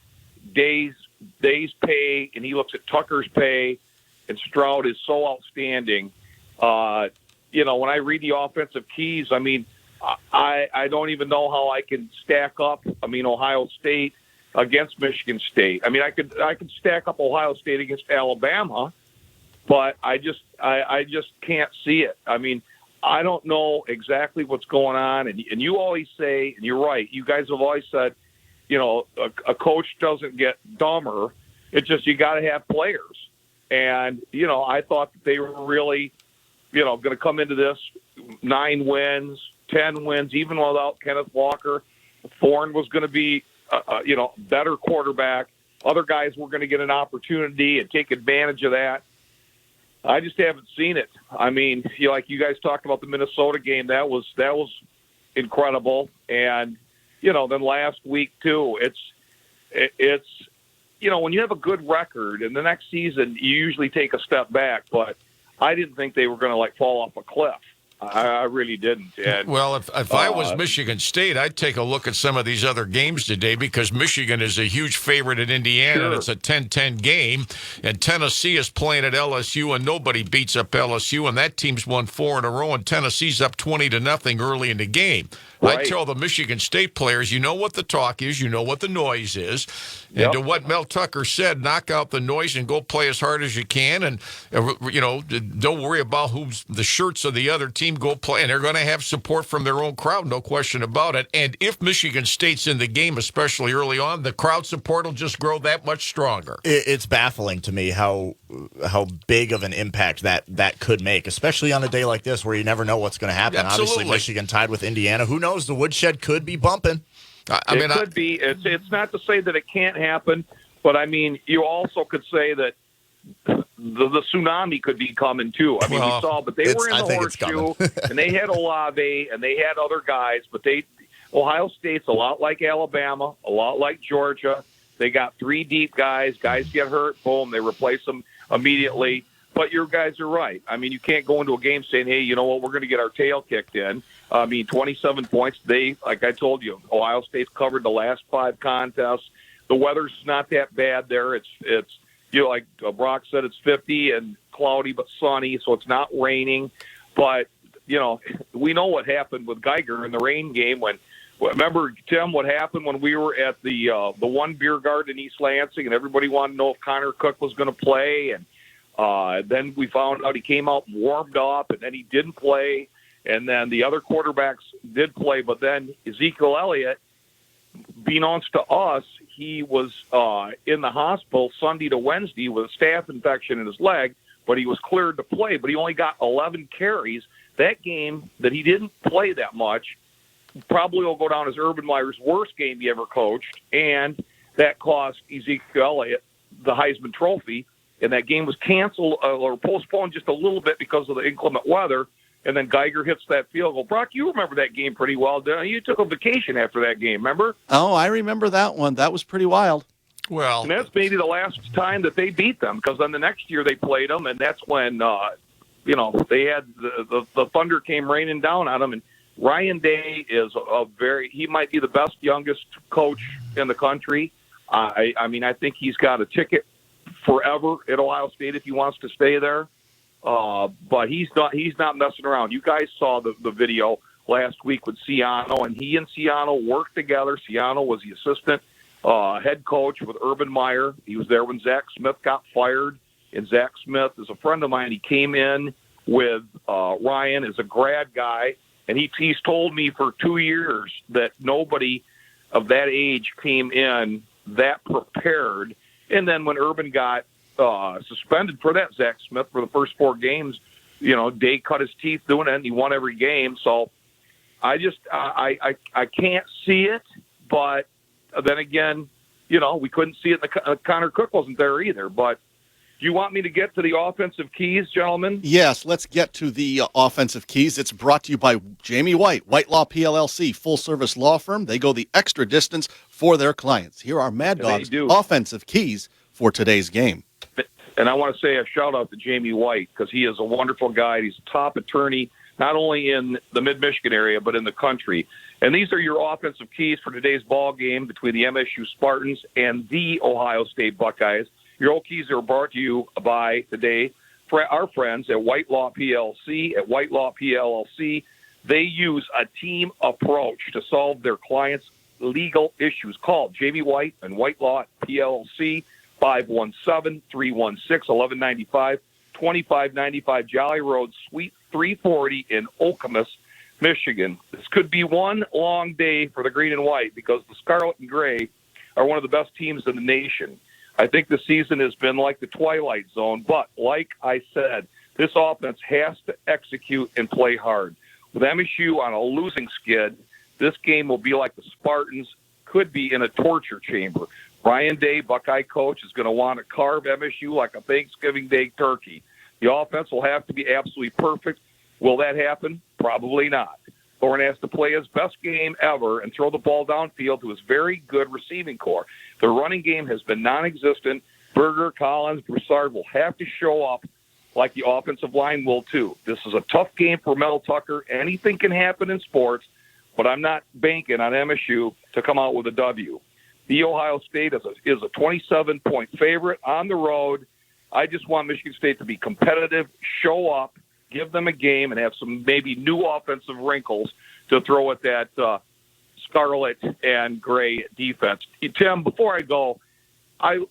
Day's pay and he looks at Tucker's pay, and Stroud is so outstanding. When I read the offensive keys, I mean, I don't even know how I can stack up. I mean, Ohio State against Michigan State. I mean, I could stack up Ohio State against Alabama, but I just can't see it. I mean, I don't know exactly what's going on, and you always say, and you're right. You guys have always said, a coach doesn't get dumber. It's just you got to have players, and I thought that they were really, going to come into this 9 wins, 10 wins, even without Kenneth Walker. Thorne was going to be, better quarterback. Other guys were going to get an opportunity and take advantage of that. I just haven't seen it. I mean, like you guys talked about the Minnesota game, that was incredible. And, then last week too, it's when you have a good record and the next season, you usually take a step back, but I didn't think they were going to fall off a cliff. I really didn't. And, well, if I was Michigan State, I'd take a look at some of these other games today because Michigan is a huge favorite at Indiana, sure. And it's a 10-10 game, and Tennessee is playing at LSU, and nobody beats up LSU, and that team's won 4 in a row, and Tennessee's up 20-0 early in the game. Right. I tell the Michigan State players, you know what the talk is, you know what the noise is, and to what Mel Tucker said, knock out the noise and go play as hard as you can, and don't worry about who's the shirts of the other team. Go play, and they're going to have support from their own crowd, no question about it. And if Michigan State's in the game, especially early on, the crowd support will just grow that much stronger. It's baffling to me how big of an impact that could make, especially on a day like this where you never know what's going to happen. Absolutely. Obviously, Michigan tied with Indiana. Who knows? The woodshed could be bumping. It could be. It's not to say that it can't happen, but I mean, you also could say that the tsunami could be coming too. I mean, we saw, but they were in the horseshoe, and they had Olave, and they had other guys, but Ohio State's a lot like Alabama, a lot like Georgia. They got 3 deep guys. Guys get hurt, boom, they replace them immediately. But your guys are right. I mean, you can't go into a game saying, hey, you know what, we're going to get our tail kicked in. I mean, 27 points. Like I told you, Ohio State's covered the last 5 contests. The weather's not that bad there. It's like Brock said, it's 50 and cloudy but sunny, so it's not raining. But, we know what happened with Geiger in the rain game remember, Tim, what happened when we were at the one beer garden in East Lansing and everybody wanted to know if Connor Cook was going to play. And then we found out he came out and warmed up, and then he didn't play. And then the other quarterbacks did play, but then Ezekiel Elliott, beknownst to us, he was in the hospital Sunday to Wednesday with a staph infection in his leg, but he was cleared to play, but he only got 11 carries. That game that he didn't play that much probably will go down as Urban Meyer's worst game he ever coached, and that cost Ezekiel Elliott the Heisman Trophy, and that game was canceled or postponed just a little bit because of the inclement weather. And then Geiger hits that field goal. Brock, you remember that game pretty well, didn't you? You took a vacation after that game, remember? Oh, I remember that one. That was pretty wild. Well, and that's maybe the last time that they beat them, because then the next year they played them, and that's when, they had the thunder came raining down on them. And Ryan Day is he might be the best youngest coach in the country. I mean, I think he's got a ticket forever at Ohio State if he wants to stay there. But he's not messing around. You guys saw the video last week with Ciano, and he and Ciano worked together. Ciano was the assistant head coach with Urban Meyer. He was there when Zach Smith got fired, and Zach Smith is a friend of mine. He came in with Ryan as a grad guy, and he's told me for 2 years that nobody of that age came in that prepared. And then when Urban got suspended for that, Zach Smith, for the first 4 games, Day cut his teeth doing it, and he won every game. So I can't see it, but then again, we couldn't see it. Connor Cook wasn't there either. But do you want me to get to the offensive keys, gentlemen? Yes, let's get to the offensive keys. It's brought to you by Jamie White, White Law PLLC, full-service law firm. They go the extra distance for their clients. Here are Mad Dog's offensive keys for today's game. And I want to say a shout-out to Jamie White, because he is a wonderful guy. He's a top attorney not only in the Mid-Michigan area, but in the country. And these are your offensive keys for today's ball game between the MSU Spartans and the Ohio State Buckeyes. Your old keys are brought to you by today our friends at Whitelaw PLC. At Whitelaw PLC, they use a team approach to solve their clients' legal issues. Call Jamie White and Whitelaw PLC, 517-316-1195, 2595 Jolly Road, Suite 340 in Okemos, Michigan. This could be one long day for the green and white because the Scarlet and Gray are one of the best teams in the nation. I think the season has been like the Twilight Zone, but like I said, this offense has to execute and play hard. With MSU on a losing skid, this game will be like the Spartans could be in a torture chamber. Ryan Day, Buckeye coach, is going to want to carve MSU like a Thanksgiving Day turkey. The offense will have to be absolutely perfect. Will that happen? Probably not. Thorne has to play his best game ever and throw the ball downfield to his very good receiving core. The running game has been non-existent. Berger, Collins, Broussard will have to show up like the offensive line will too. This is a tough game for Mel Tucker. Anything can happen in sports, but I'm not banking on MSU to come out with a W. The Ohio State is a 27-point favorite on the road. I just want Michigan State to be competitive, show up, give them a game, and have some maybe new offensive wrinkles to throw at that Scarlet and Gray defense. Tim, before I go,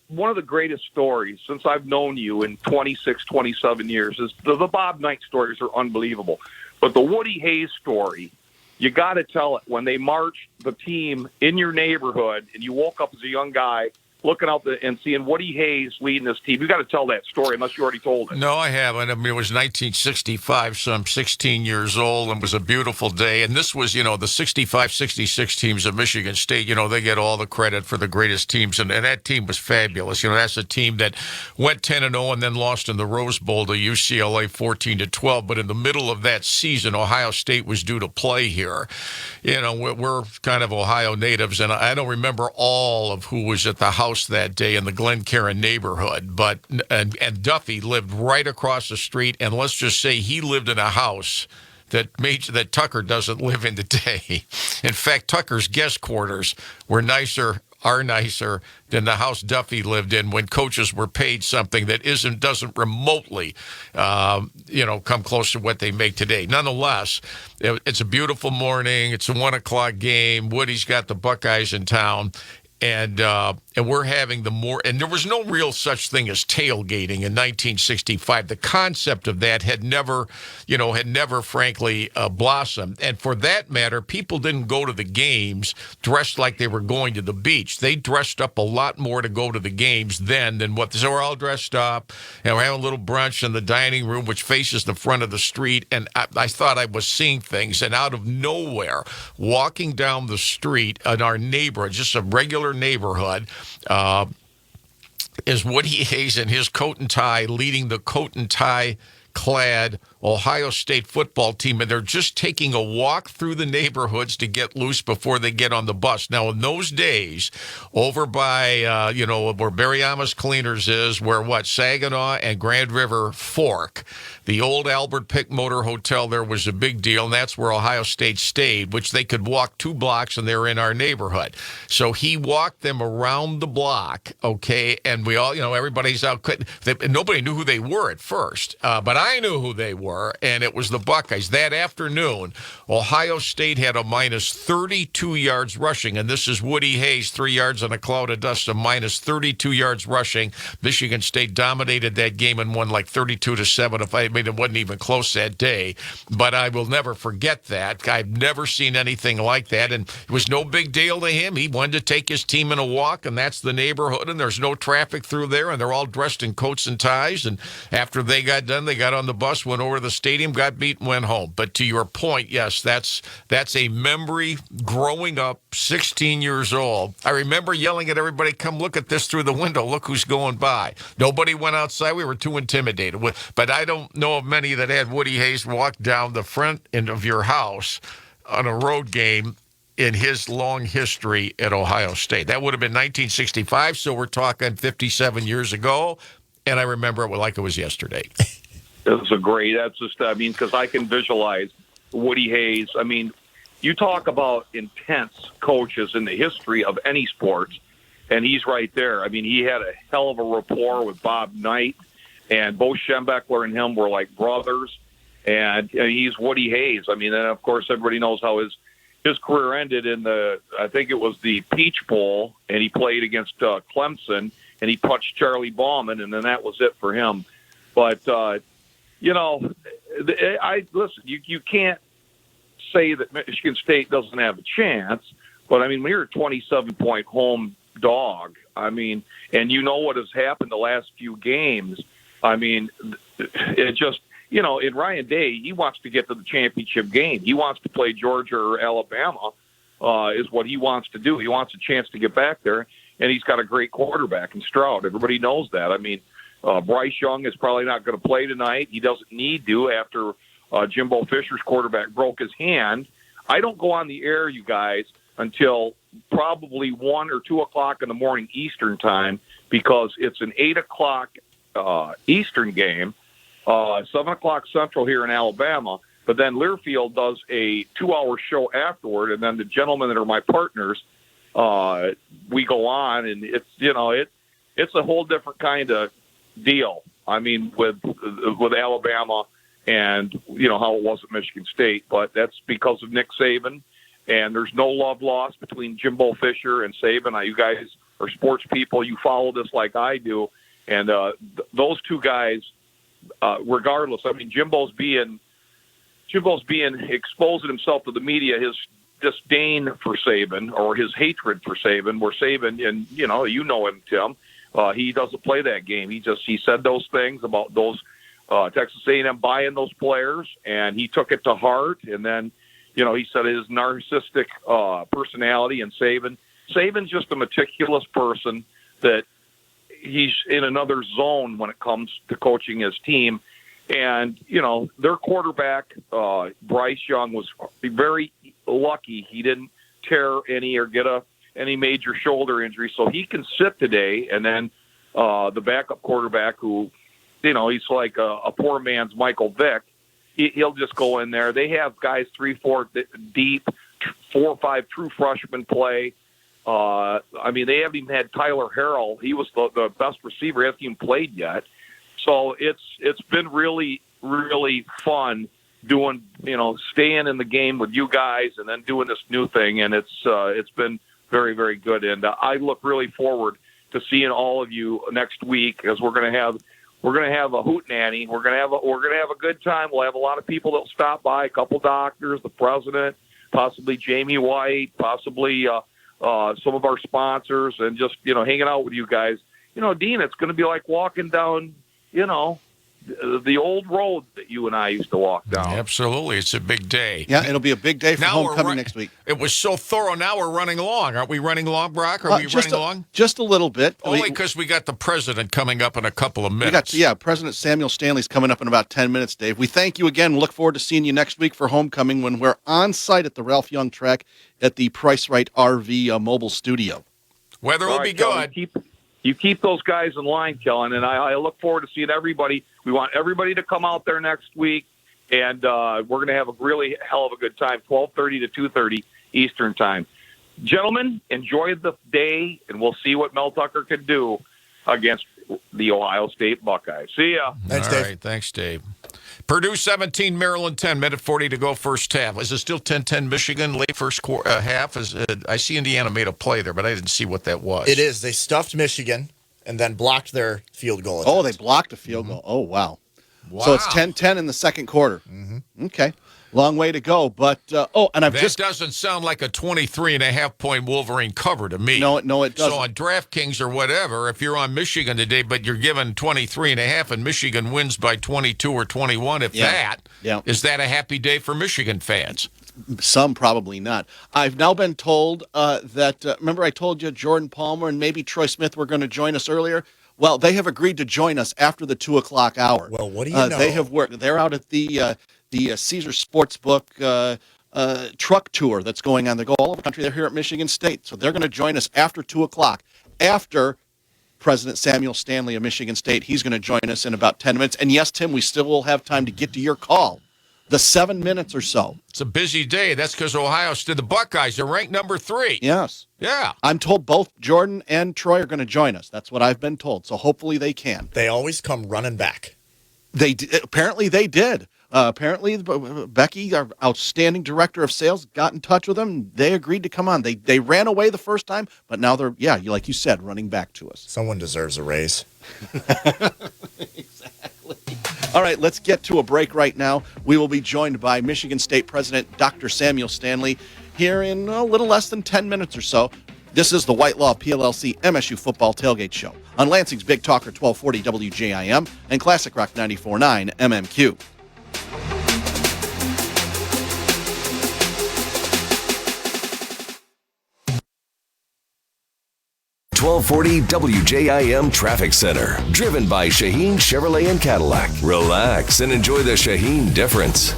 one of the greatest stories since I've known you in 26, 27 years is the Bob Knight stories are unbelievable. But the Woody Hayes story, you got to tell it when they marched the team in your neighborhood and you woke up as a young guy looking out and seeing Woody Hayes leading this team. You got to tell that story unless you already told it. No, I haven't. I mean, it was 1965, so I'm 16 years old, and it was a beautiful day. And this was, the 65-66 teams of Michigan State. They get all the credit for the greatest teams, and that team was fabulous. That's a team that went 10-0 and then lost in the Rose Bowl to UCLA 14-12. But in the middle of that season, Ohio State was due to play here. We're kind of Ohio natives, and I don't remember all of who was at the house that day in the Glencairn neighborhood, but and Duffy lived right across the street, and let's just say he lived in a house that Tucker doesn't live in today. In fact, Tucker's guest quarters are nicer than the house Duffy lived in when coaches were paid something that doesn't remotely, come close to what they make today. Nonetheless, it's a beautiful morning. It's a 1:00 game. Woody's got the Buckeyes in town. And we're having and there was no real such thing as tailgating in 1965. The concept of that had never frankly blossomed. And for that matter, people didn't go to the games dressed like they were going to the beach. They dressed up a lot more to go to the games then than what. So we're all dressed up, and we're having a little brunch in the dining room, which faces the front of the street. And I thought I was seeing things. And out of nowhere, walking down the street in our neighborhood, just a regular neighborhood, is Woody Hayes and his coat and tie leading the coat and tie clad Ohio State football team, and they're just taking a walk through the neighborhoods to get loose before they get on the bus. Now, in those days, over by, where Barry Amos Cleaners is, where Saginaw and Grand River fork, the old Albert Pick Motor Hotel there was a big deal, and that's where Ohio State stayed, which they could walk 2 blocks, and they're in our neighborhood. So he walked them around the block, okay, and we all, everybody's out. Nobody knew who they were at first, but I knew who they were. And it was the Buckeyes. That afternoon, Ohio State had a minus 32 yards rushing, and this is Woody Hayes, 3 yards on a cloud of dust, a minus 32 yards rushing. Michigan State dominated that game and won like 32-7. It wasn't even close that day, but I will never forget that. I've never seen anything like that, and it was no big deal to him. He wanted to take his team in a walk, and that's the neighborhood, and there's no traffic through there, and they're all dressed in coats and ties, and after they got done, they got on the bus, went over to the stadium, got beat, and went home. But to your point, yes, that's a memory growing up, 16 years old. I remember yelling at everybody, come look at this through the window. Look who's going by. Nobody went outside. We were too intimidated. But I don't know of many that had Woody Hayes walk down the front end of your house on a road game in his long history at Ohio State. That would have been 1965, so we're talking 57 years ago, and I remember it like it was yesterday. That's a great. That's just. I mean, because I can visualize Woody Hayes. I mean, you talk about intense coaches in the history of any sports, and he's right there. I mean, he had a hell of a rapport with Bob Knight, and Bo Schembechler and him were like brothers. And he's Woody Hayes. I mean, and of course, everybody knows how his career ended in I think it was the Peach Bowl, and he played against Clemson, and he punched Charlie Bauman, and then that was it for him. But listen. You can't say that Michigan State doesn't have a chance, but I mean, we're a 27-point home dog. I mean, and you know what has happened the last few games. I mean, it just. In Ryan Day, he wants to get to the championship game. He wants to play Georgia or Alabama, is what he wants to do. He wants a chance to get back there, and he's got a great quarterback in Stroud. Everybody knows that. I mean, Bryce Young is probably not going to play tonight. He doesn't need to after Jimbo Fisher's quarterback broke his hand. I don't go on the air, you guys, until probably 1 or 2 o'clock in the morning Eastern time, because it's an 8 o'clock Eastern game. 7 o'clock Central here in Alabama, but then Learfield does a 2-hour show afterward, and then the gentlemen that are my partners, we go on, and it's a whole different kind of deal. I mean, with Alabama and how it was at Michigan State, but that's because of Nick Saban, and there's no love lost between Jimbo Fisher and Saban. You guys are sports people; you follow this like I do, and those two guys. Regardless, I mean, Jimbo's being exposing himself to the media, his disdain for Saban or his hatred for Saban, where Saban, and you know him, Tim, he doesn't play that game. He said those things about those Texas A&M buying those players, and he took it to heart. And then, he said his narcissistic personality, and Saban's just a meticulous person that. He's in another zone when it comes to coaching his team. And, their quarterback, Bryce Young, was very lucky he didn't tear any or get any major shoulder injury. So he can sit today. And then the backup quarterback who, he's like a poor man's Michael Vick, he'll just go in there. They have guys 3-4 deep, 4 or 5 true freshmen play. I mean, they haven't even had Tyler Harrell. He was the best receiver. He hasn't even played yet. So it's been really, really fun doing, staying in the game with you guys and then doing this new thing. And it's been very, very good. And I look really forward to seeing all of you next week, because we're going to have a hootenanny. We're going to have a good time. We'll have a lot of people that'll stop by, a couple doctors, the president, possibly Jamie White, possibly, some of our sponsors, and just, hanging out with you guys. Dean, it's going to be like walking down, the old road that you and I used to walk down. Absolutely. It's a big day. Yeah, it'll be a big day for homecoming next week. It was so thorough. Now we're running along. Aren't we running along, Brock? Are we running along? Just a little bit. Only because we got the president coming up in a couple of minutes. President Samuel Stanley's coming up in about 10 minutes, Dave. We thank you again. We look forward to seeing you next week for homecoming when we're on site at the Ralph Young track at the Price Right RV mobile studio. Weather will be good. You keep those guys in line, Kellen, and I look forward to seeing everybody. We want everybody to come out there next week, and we're going to have a really hell of a good time, 12:30 to 2:30 Eastern time. Gentlemen, enjoy the day, and we'll see what Mel Tucker can do against the Ohio State Buckeyes. See ya. Thanks, Dave. All right, thanks, Dave. Purdue 17, Maryland 10, minute 40 to go first half. Is it still 10-10 Michigan late first half? I see Indiana made a play there, but I didn't see what that was. It is. They stuffed Michigan and then blocked their field goal. Oh, they blocked a field goal. Oh, wow. So it's 10-10 in the second quarter. Mm-hmm. Okay. Long way to go. But, that doesn't sound like a 23.5-point Wolverine cover to me. No, it doesn't. So on DraftKings or whatever, if you're on Michigan today, but you're given 23.5 and Michigan wins by 22 or 21, is that a happy day for Michigan fans? Some, probably not. I've now been told that, remember I told you Jordan Palmer and maybe Troy Smith were going to join us earlier? Well, they have agreed to join us after the 2 o'clock hour. Well, what do you know? They have worked. They're out at the Caesar Sportsbook truck tour that's going on. They go all over the country. They're here at Michigan State. So they're going to join us after 2 o'clock, after President Samuel Stanley of Michigan State. He's going to join us in about 10 minutes. And yes, Tim, we still will have time to get to your call. The 7 minutes or so. It's a busy day. That's because Ohio State, the Buckeyes, are ranked number 3. Yes. Yeah. I'm told both Jordan and Troy are going to join us. That's what I've been told. So hopefully they can. They always come running back. Apparently they did. Apparently Becky, our outstanding director of sales, got in touch with them. They agreed to come on. They ran away the first time, but now they're, like you said, running back to us. Someone deserves a raise. Exactly. All right, let's get to a break right now. We will be joined by Michigan State President Dr. Samuel Stanley here in a little less than 10 minutes or so. This is the Whitelaw PLLC MSU Football Tailgate Show on Lansing's Big Talker 1240 WJIM and Classic Rock 94.9 MMQ. .1240 WJIM Traffic Center. Driven by Shaheen Chevrolet and Cadillac. Relax and enjoy the Shaheen difference.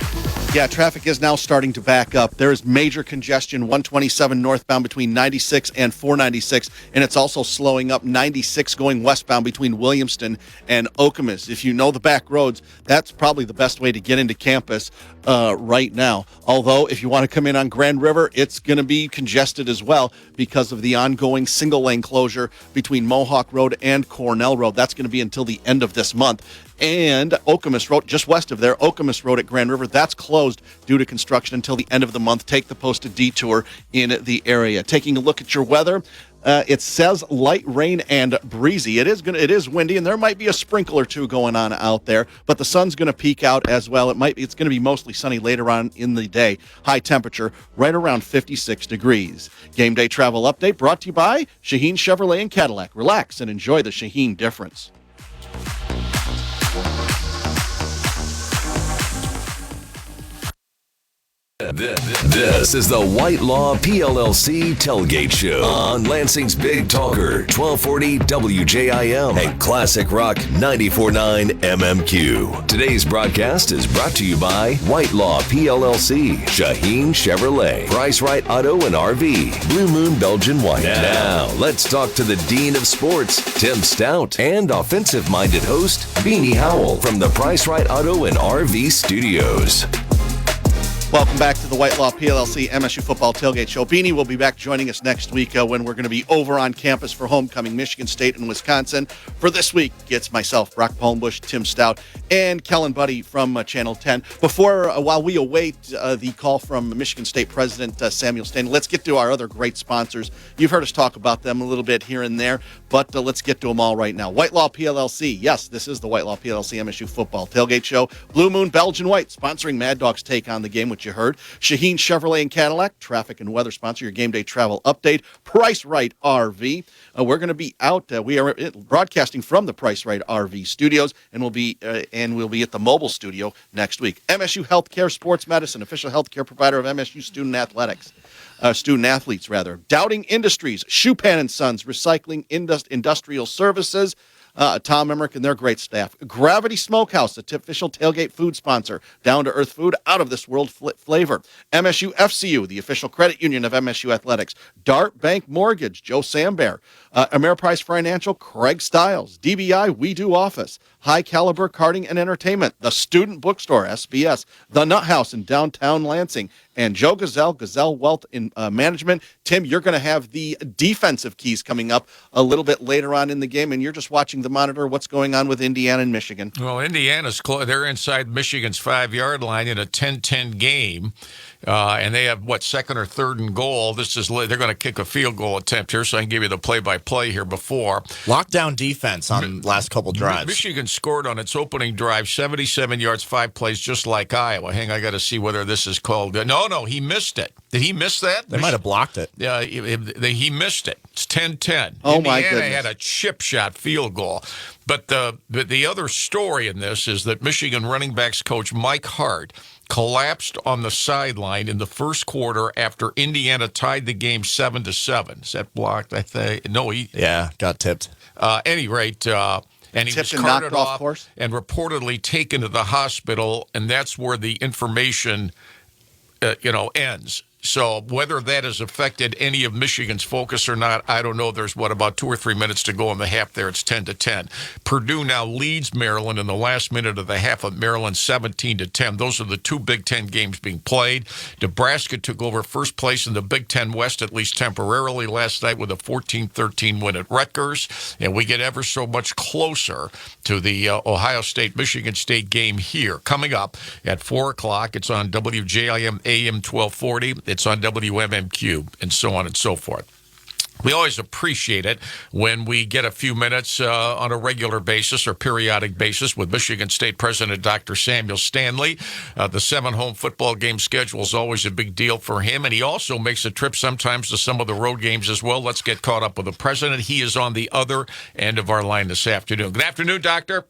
Yeah, traffic is now starting to back up. There is major congestion 127 northbound between 96 and 496, and it's also slowing up 96 going westbound between Williamston and Okemos. If you know the back roads, that's probably the best way to get into campus right now. Although, if you want to come in on Grand River, it's going to be congested as well because of the ongoing single-lane closure between Mohawk Road and Cornell Road. That's going to be until the end of this month. And Okemos Road, just west of there, Okemos Road at Grand River, that's closed due to construction until the end of the month. Take the posted detour in the area. Taking a look at your weather, it says light rain and breezy. It is windy, and there might be a sprinkle or two going on out there, but the sun's going to peek out as well. It's going to be mostly sunny later on in the day. High temperature right around 56 degrees. Game day travel update brought to you by Shaheen Chevrolet and Cadillac. Relax and enjoy the Shaheen difference. This is the Whitelaw PLLC Tailgate Show on Lansing's Big Talker 1240 WJIM and Classic Rock 94.9 MMQ. Today's broadcast is brought to you by Whitelaw PLLC, Shaheen Chevrolet, Price Right Auto and RV, Blue Moon Belgian White. Now let's talk to the Dean of Sports, Tim Stout, and offensive-minded host, Beanie Howell from the Price Right Auto and RV Studios. Welcome back to the Whitelaw PLLC MSU Football Tailgate Show. Beanie will be back joining us next week when we're going to be over on campus for homecoming Michigan State and Wisconsin. For this week, it's myself, Brock Palmbush, Tim Stout, and Kellen Buddy from Channel 10. While we await the call from Michigan State President Samuel Stanley, let's get to our other great sponsors. You've heard us talk about them a little bit here and there, but let's get to them all right now. Whitelaw PLLC. Yes, this is the Whitelaw PLLC MSU Football Tailgate Show. Blue Moon Belgian White, sponsoring Mad Dog's take on the game, which you heard. Shaheen Chevrolet and Cadillac, traffic and weather sponsor your game day travel update. Price Right RV. We're going to be out. We are broadcasting from the Price Right RV studios, and we'll be at the mobile studio next week. MSU Healthcare Sports Medicine, official healthcare provider of MSU student athletes. Dowding Industries, Schupan and Sons, Recycling Industrial Services. Tom Emmerich and their great staff. Gravity Smokehouse, the official tailgate food sponsor. Down-to-earth food, out-of-this-world flavor. MSU FCU, the official credit union of MSU Athletics. Dart Bank Mortgage, Joe Sambear. Ameriprise Financial, Craig Stiles. DBI, We Do Office. High Caliber Karting and Entertainment. The Student Bookstore, SBS. The Nut House in downtown Lansing. And Joe Gazelle Wealth in Management. Tim, you're going to have the defensive keys coming up a little bit later on in the game, and you're just watching the monitor what's going on with Indiana and Michigan. Well, Indiana's they're inside Michigan's 5-yard line in a 10-10 game. And they have, second or third and goal. They're going to kick a field goal attempt here, so I can give you the play-by-play here before. Lockdown defense on last couple drives. Michigan scored on its opening drive, 77 yards, 5 plays, just like Iowa. Hang on, I got to see whether this is called. No, he missed it. Did he miss that? They might have blocked it. Yeah, he missed it. It's 10-10. Oh, Indiana my goodness. had a chip shot field goal. But the other story in this is that Michigan running backs coach Mike Hart collapsed on the sideline in the first quarter after Indiana tied the game 7-7. Is that blocked, I think? No, got tipped. Any rate, and he was carted off and reportedly taken to the hospital, and that's where the information, ends. So whether that has affected any of Michigan's focus or not, I don't know. There's, about 2 or 3 minutes to go in the half there. It's 10-10. Purdue now leads Maryland in the last minute of the half of Maryland 17-10. Those are the two Big Ten games being played. Nebraska took over first place in the Big Ten West, at least temporarily, last night with a 14-13 win at Rutgers. And we get ever so much closer to the Ohio State-Michigan State game here. Coming up at 4 o'clock, it's on WJIM AM 1240. It's on WMMQ, and so on and so forth. We always appreciate it when we get a few minutes on a regular basis or periodic basis with Michigan State President Dr. Samuel Stanley. The 7 home football game schedule is always a big deal for him, and he also makes a trip sometimes to some of the road games as well. Let's get caught up with the president. He is on the other end of our line this afternoon. Good afternoon, Doctor.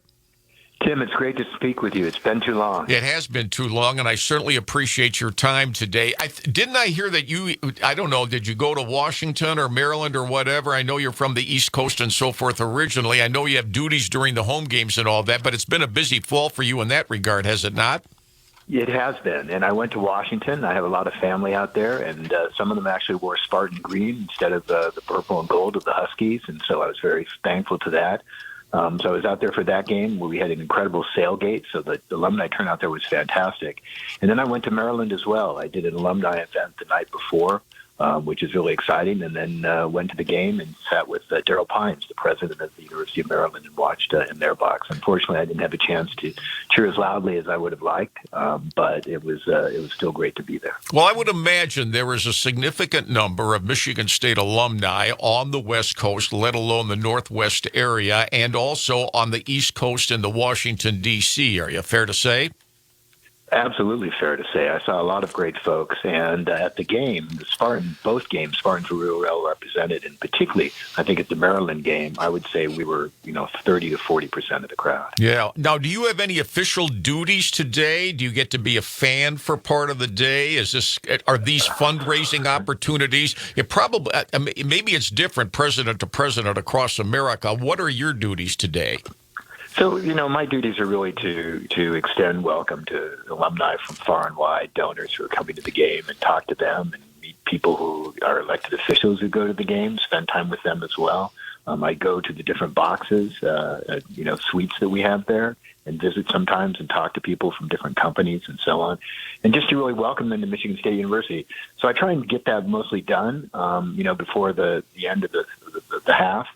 Tim, it's great to speak with you. It's been too long. It has been too long, and I certainly appreciate your time today. Didn't I hear that I don't know, did you go to Washington or Maryland or whatever? I know you're from the East Coast and so forth originally. I know you have duties during the home games and all that, but it's been a busy fall for you in that regard, has it not? It has been, and I went to Washington. I have a lot of family out there, and some of them actually wore Spartan green instead of the purple and gold of the Huskies, and so I was very thankful to that. So I was out there for that game where we had an incredible sailgate, so the alumni turnout there was fantastic. And then I went to Maryland as well. I did an alumni event the night before, which is really exciting, and then went to the game and sat with Daryl Pines, the president of the University of Maryland, and watched in their box. Unfortunately, I didn't have a chance to cheer as loudly as I would have liked, but it was still great to be there. Well, I would imagine there is a significant number of Michigan State alumni on the West Coast, let alone the Northwest area, and also on the East Coast in the Washington, D.C. area. Fair to say? Absolutely fair to say. I saw a lot of great folks, and at the game, both games, Spartans were real well represented, and particularly, I think at the Maryland game, I would say we were, 30 to 40% of the crowd. Yeah. Now, do you have any official duties today? Do you get to be a fan for part of the day? Are these fundraising opportunities? It probably, maybe it's different president to president across America. What are your duties today? So, my duties are really to extend welcome to alumni from far and wide, donors who are coming to the game, and talk to them and meet people who are elected officials who go to the game, spend time with them as well. I go to the different boxes, suites that we have there, and visit sometimes and talk to people from different companies and so on, and just to really welcome them to Michigan State University. So I try and get that mostly done, before the end of the half.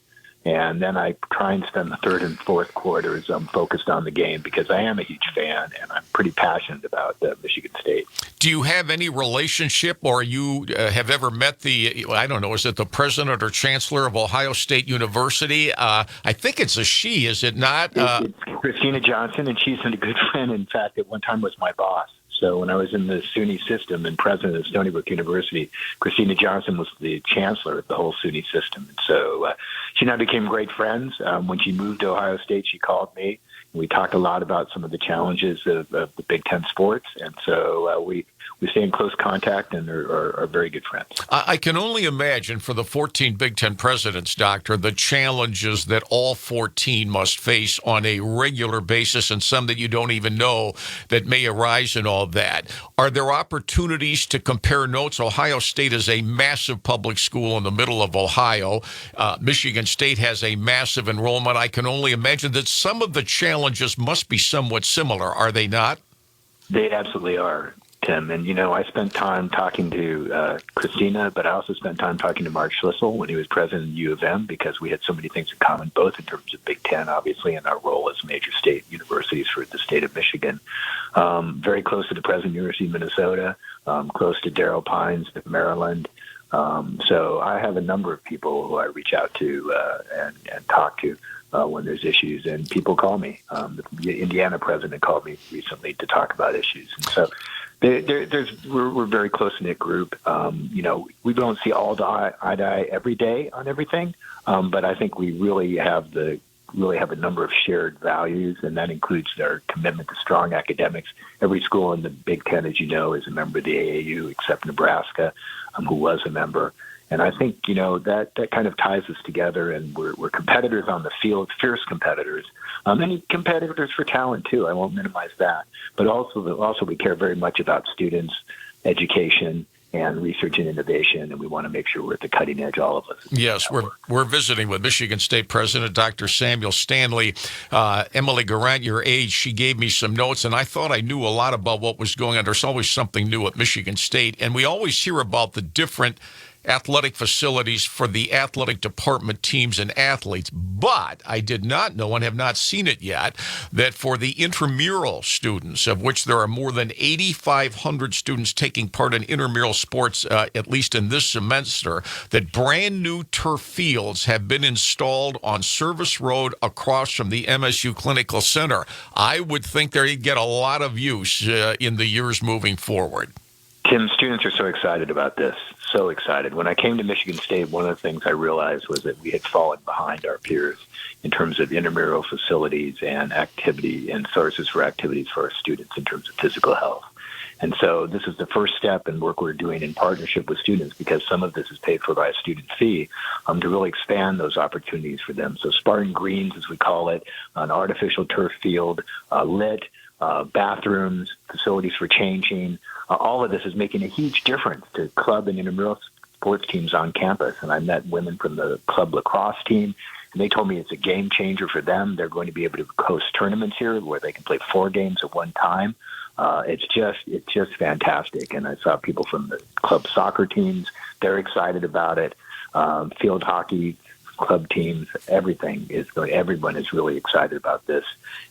And then I try and spend the third and fourth quarters focused on the game because I am a huge fan and I'm pretty passionate about Michigan State. Do you have any relationship, or you have ever met is it the president or chancellor of Ohio State University? I think it's a she, is it not? It's Christina Johnson, and she's a good friend. In fact, at one time was my boss. So when I was in the SUNY system and president of Stony Brook University, Christina Johnson was the chancellor of the whole SUNY system. And so she and I became great friends. When she moved to Ohio State, she called me. We talked a lot about some of the challenges of the Big Ten sports. And so we stay in close contact and are very good friends. I can only imagine for the 14 Big Ten presidents, Doctor, the challenges that all 14 must face on a regular basis, and some that you don't even know that may arise in all that. Are there opportunities to compare notes? Ohio State is a massive public school in the middle of Ohio. Michigan State has a massive enrollment. I can only imagine that some of the challenges must be somewhat similar, are they not? They absolutely are, Tim. And, I spent time talking to Christina, but I also spent time talking to Mark Schlissel when he was president of U of M, because we had so many things in common, both in terms of Big Ten, obviously, and our role as major state universities for the state of Michigan. Very close to the president of the University of Minnesota, close to Daryl Pines at Maryland. So I have a number of people who I reach out to and talk to when there's issues, and people call me. The Indiana president called me recently to talk about issues. And so we're a very close-knit group. We don't see eye to eye every day on everything, but I think we really have a number of shared values, and that includes their commitment to strong academics. Every school in the Big Ten, as you know, is a member of the AAU, except Nebraska, who was a member. And I think, that kind of ties us together, and we're competitors on the field, fierce competitors, and competitors for talent, too. I won't minimize that. But also we care very much about students, education, and research and innovation, and we want to make sure we're at the cutting edge, all of us. Yes, we're visiting with Michigan State President Dr. Samuel Stanley. Emily Garant, your age, she gave me some notes, and I thought I knew a lot about what was going on. There's always something new at Michigan State, and we always hear about the different athletic facilities for the athletic department teams and athletes. But I did not know and have not seen it yet that for the intramural students, of which there are more than 8,500 students taking part in intramural sports, at least in this semester, that brand new turf fields have been installed on Service Road across from the MSU Clinical Center. I would think they'd get a lot of use in the years moving forward. Tim, students are so excited about this, so excited. When I came to Michigan State, one of the things I realized was that we had fallen behind our peers in terms of intramural facilities and activity and sources for activities for our students in terms of physical health. And so this is the first step in work we're doing in partnership with students, because some of this is paid for by a student fee, to really expand those opportunities for them. So Spartan Greens, as we call it, an artificial turf field, lit, bathrooms, facilities for changing, all of this is making a huge difference to club and intramural sports teams on campus. And I met women from the club lacrosse team, and they told me it's a game changer for them. They're going to be able to host tournaments here where they can play 4 games at one time. It's just fantastic. And I saw people from the club soccer teams. They're excited about it. Field hockey club teams, everyone is really excited about this,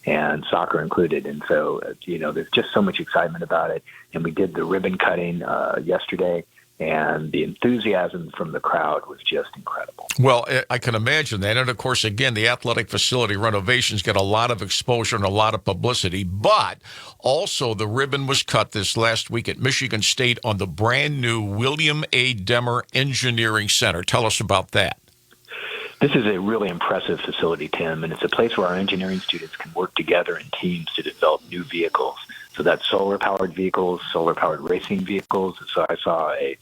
and soccer included. And so, there's just so much excitement about it. And we did the ribbon cutting yesterday, and the enthusiasm from the crowd was just incredible. Well, I can imagine that. And, of course, again, the athletic facility renovations get a lot of exposure and a lot of publicity. But also the ribbon was cut this last week at Michigan State on the brand-new William A. Demmer Engineering Center. Tell us about that. This is a really impressive facility, Tim, and it's a place where our engineering students can work together in teams to develop new vehicles. So that's solar-powered vehicles, solar-powered racing vehicles. So I saw a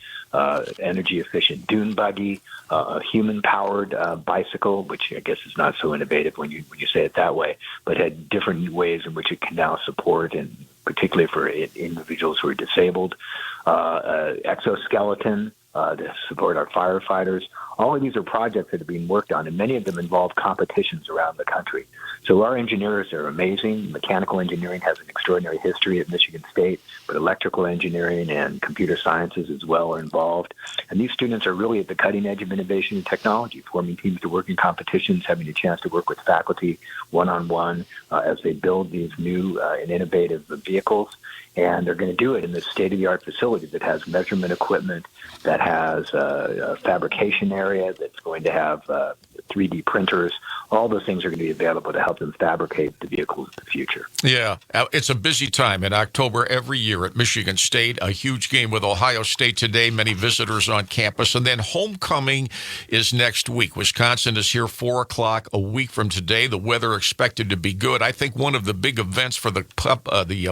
energy-efficient dune buggy, a human-powered bicycle, which I guess is not so innovative when you say it that way, but had different ways in which it can now support, and particularly for individuals who are disabled, exoskeleton to support our firefighters. All of these are projects that are being worked on, and many of them involve competitions around the country. So our engineers are amazing. Mechanical engineering has an extraordinary history at Michigan State, but electrical engineering and computer sciences as well are involved. And these students are really at the cutting edge of innovation and technology, forming teams to work in competitions, having a chance to work with faculty one-on-one as they build these new and innovative vehicles. And they're going to do it in this state-of-the-art facility that has measurement equipment, that has a fabrication area, that's going to have 3D printers. All those things are going to be available to help them fabricate the vehicles of the future. Yeah, it's a busy time in October every year at Michigan State. A huge game with Ohio State today, many visitors on campus. And then homecoming is next week. Wisconsin is here 4 o'clock a week from today. The weather expected to be good. I think one of the big events for the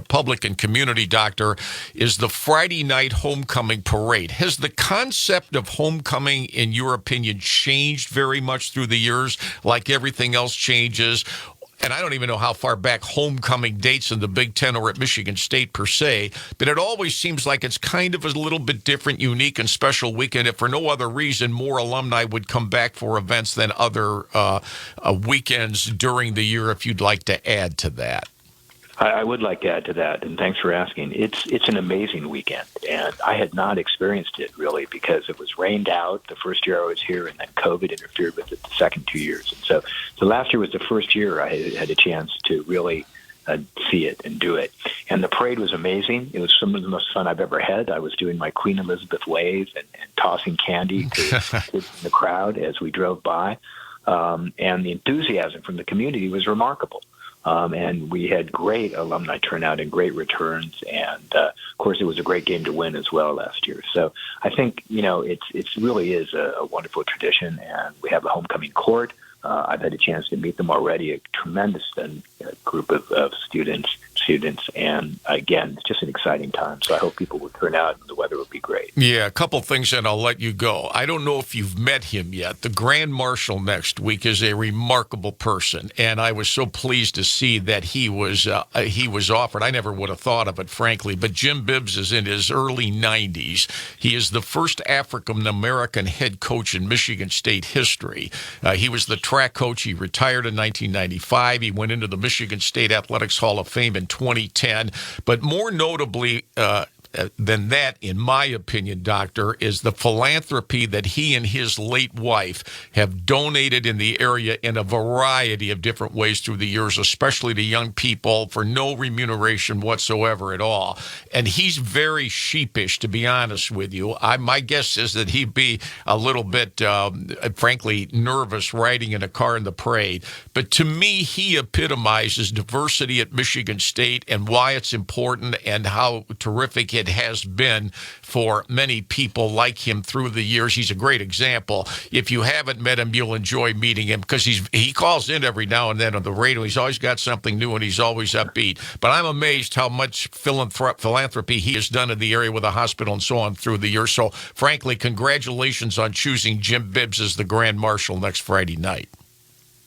public and community, Doctor, is the Friday night homecoming parade. Has the concept of homecoming, in your opinion, changed very much through the years, like everything else changes? And I don't even know how far back homecoming dates in the Big Ten or at Michigan State per se, but it always seems like it's kind of a little bit different, unique, and special weekend. If for no other reason, more alumni would come back for events than other weekends during the year, if you'd like to add to that. I would like to add to that, and thanks for asking. It's an amazing weekend, and I had not experienced it really because it was rained out the first year I was here, and then COVID interfered with it the second 2 years. And so last year was the first year I had a chance to really see it and do it. And the parade was amazing. It was some of the most fun I've ever had. I was doing my Queen Elizabeth wave and tossing candy to kids in the crowd as we drove by. And the enthusiasm from the community was remarkable. And we had great alumni turnout and great returns. And, of course, it was a great game to win as well last year. So I think, it really is a wonderful tradition. And we have a homecoming court. I've had a chance to meet them already, a tremendous group of students, students. And again, it's just an exciting time. So I hope people will turn out and the weather will be great. Yeah, a couple things and I'll let you go. I don't know if you've met him yet. The Grand Marshal next week is a remarkable person, and I was so pleased to see that he was offered. I never would have thought of it, frankly, but Jim Bibbs is in his early 90s. He is the first African-American head coach in Michigan State history. He was the track coach. He retired in 1995. He went into the Michigan State Athletics Hall of Fame in 2010. But more notably than that, in my opinion, Doctor, is the philanthropy that he and his late wife have donated in the area in a variety of different ways through the years, especially to young people for no remuneration whatsoever at all. And he's very sheepish, to be honest with you. My guess is that he'd be a little bit, frankly, nervous riding in a car in the parade. But to me, he epitomizes diversity at Michigan State and why it's important and how terrific it has been for many people like him through the years. He's a great example. If you haven't met him, you'll enjoy meeting him because he calls in every now and then on the radio. He's always got something new and he's always upbeat. But I'm amazed how much philanthropy he has done in the area with a hospital and so on through the years. So, frankly, congratulations on choosing Jim Bibbs as the Grand Marshal next Friday night.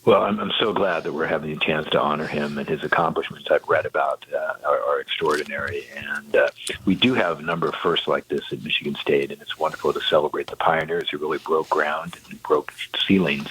Well, I'm so glad that we're having a chance to honor him, and his accomplishments I've read about are extraordinary. And we do have a number of firsts like this at Michigan State, and it's wonderful to celebrate the pioneers who really broke ground and broke ceilings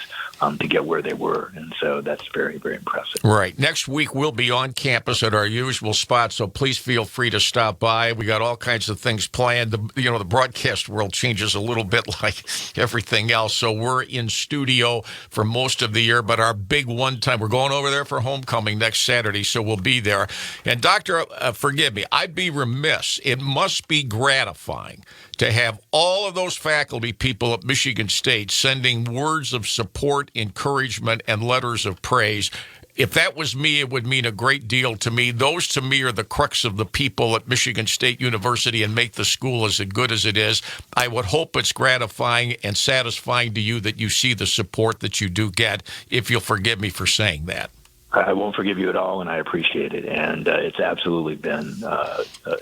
to get where they were. And so that's very, very impressive. Right. Next week, we'll be on campus at our usual spot, so please feel free to stop by. We got all kinds of things planned. The broadcast world changes a little bit like everything else, so we're in studio for most of the year, but our big one-time, we're going over there for homecoming next Saturday, so we'll be there. And Doctor, forgive me, I'd be remiss. It must be gratifying to have all of those faculty people at Michigan State sending words of support, encouragement, and letters of praise. If that was me, it would mean a great deal to me. Those, to me, are the crux of the people at Michigan State University and make the school as good as it is. I would hope it's gratifying and satisfying to you that you see the support that you do get, if you'll forgive me for saying that. I won't forgive you at all, and I appreciate it. And it's absolutely been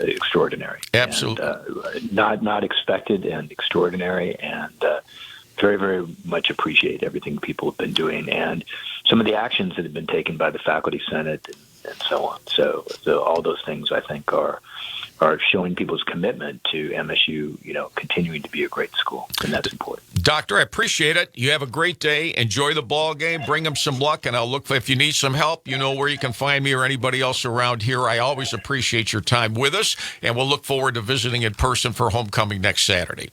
extraordinary. Absolutely. And, not expected and extraordinary, and very, very much appreciate everything people have been doing and some of the actions that have been taken by the faculty senate and so on. So all those things, I think, are showing people's commitment to MSU, continuing to be a great school, and that's important. Doctor, I appreciate it. You have a great day. Enjoy the ball game. Bring them some luck, and I'll look for, if you need some help, you know where you can find me or anybody else around here. I always appreciate your time with us, and we'll look forward to visiting in person for homecoming next Saturday.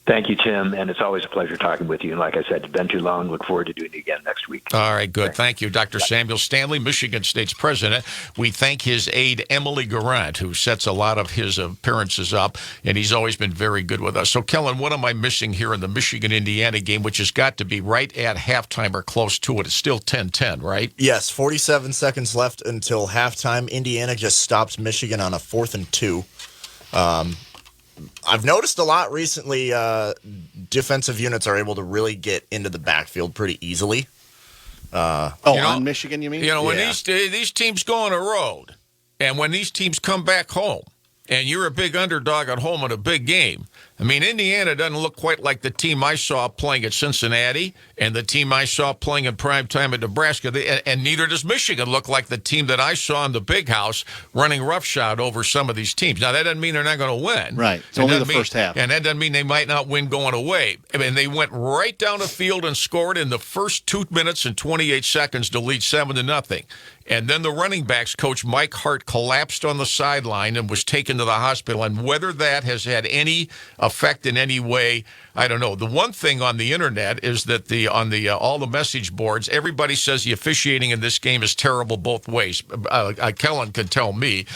Thank you, Tim, and it's always a pleasure talking with you. And like I said, it's been too long. Look forward to doing it again next week. All right, good. Thank you. Dr. Samuel Stanley, Michigan State's president. We thank his aide, Emily Garant, who sets a lot of his appearances up, and he's always been very good with us. So, Kellen, what am I missing here in the Michigan-Indiana game, which has got to be right at halftime or close to it? It's still 10-10, right? Yes, 47 seconds left until halftime. Indiana just stopped Michigan on a 4th and 2. I've noticed a lot recently defensive units are able to really get into the backfield pretty easily. On Michigan, you mean? When these teams go on a road, and when these teams come back home, and you're a big underdog at home in a big game, I mean, Indiana doesn't look quite like the team I saw playing at Cincinnati and the team I saw playing in prime time at Nebraska, and neither does Michigan look like the team that I saw in the big house running roughshod over some of these teams. Now, that doesn't mean they're not going to win. Right. It's only the first half. And that doesn't mean they might not win going away. I mean, they went right down the field and scored in the first 2 minutes and 28 seconds to lead 7-0. And then the running backs coach, Mike Hart, collapsed on the sideline and was taken to the hospital. And whether that has had any effect in any way, I don't know. The one thing on the internet is that all the message boards, everybody says the officiating in this game is terrible both ways. Kellen can tell me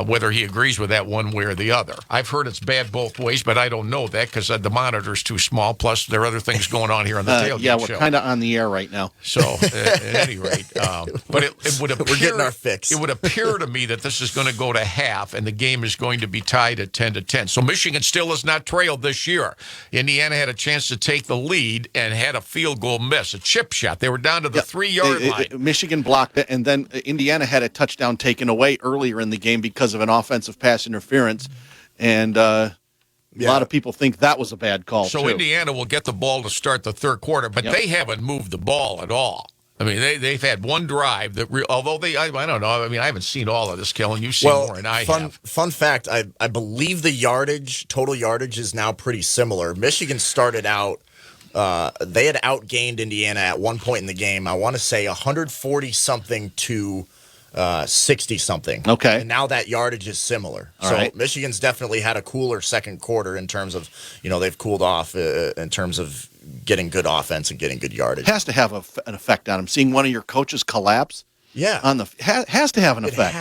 whether he agrees with that one way or the other. I've heard it's bad both ways, but I don't know that because the monitor's too small. Plus, there are other things going on here on the tailgate show. Yeah, we're kind of on the air right now. So, at any rate, but it would would appear, We're getting our fix. It would appear to me that this is going to go to half, and the game is going to be tied at 10-10. So Michigan still has not trailed this year. Indiana had a chance to take the lead and had a field goal miss, a chip shot. They were down to the 3-yard line. Michigan blocked it, and then Indiana had a touchdown taken away earlier in the game because of an offensive pass interference, and a lot of people think that was a bad call, So too. Indiana will get the ball to start the third quarter, but they haven't moved the ball at all. I mean, they've had one drive that, although I don't know. I mean, I haven't seen all of this, Kellen. You've seen more than I have. Fun fact, I believe the total yardage is now pretty similar. Michigan started out, they had outgained Indiana at one point in the game. I want to say 140-something to 60-something. Okay. And now that yardage is similar. All so right. Michigan's definitely had a cooler second quarter in terms of, they've cooled off in terms of getting good offense and getting good yardage. Has to have an effect on him. Seeing one of your coaches collapse on has to have an effect.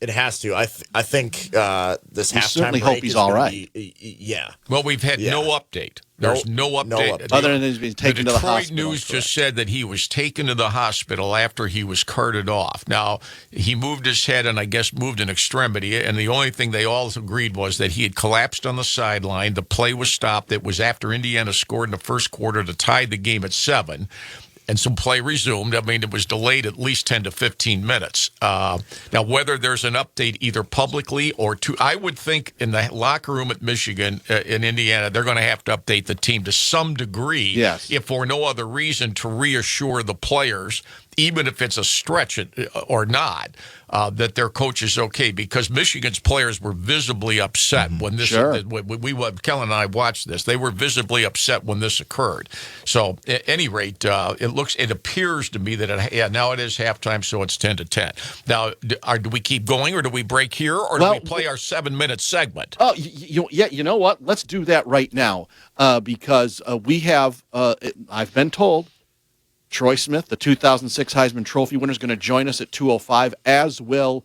It has to. I think this halftime certainly break hope he's is all gonna right. Yeah. Well, we've had no update. There's no update. Other than he's been taken to the Detroit hospital. News just said that he was taken to the hospital after he was carted off. Now, he moved his head and I guess moved an extremity, and the only thing they all agreed was that he had collapsed on the sideline. The play was stopped. It was after Indiana scored in the first quarter to tie the game at 7. And some play resumed. I mean, it was delayed at least 10 to 15 minutes. Now, whether there's an update either publicly or I would think in the locker room at Michigan, in Indiana, they're going to have to update the team to some degree, if for no other reason, to reassure the players, even if it's a stretch or not, that their coach is okay, because Michigan's players were visibly upset when this. Kellen and I watched this. They were visibly upset when this occurred. So, at any rate, it appears to me that now it is halftime, so it's 10-10. Now, do we keep going, or do we break here, or do we play our 7-minute segment? Oh, you know what? Let's do that right now, because we have. I've been told. Troy Smith, the 2006 Heisman Trophy winner, is going to join us at 2:05, as will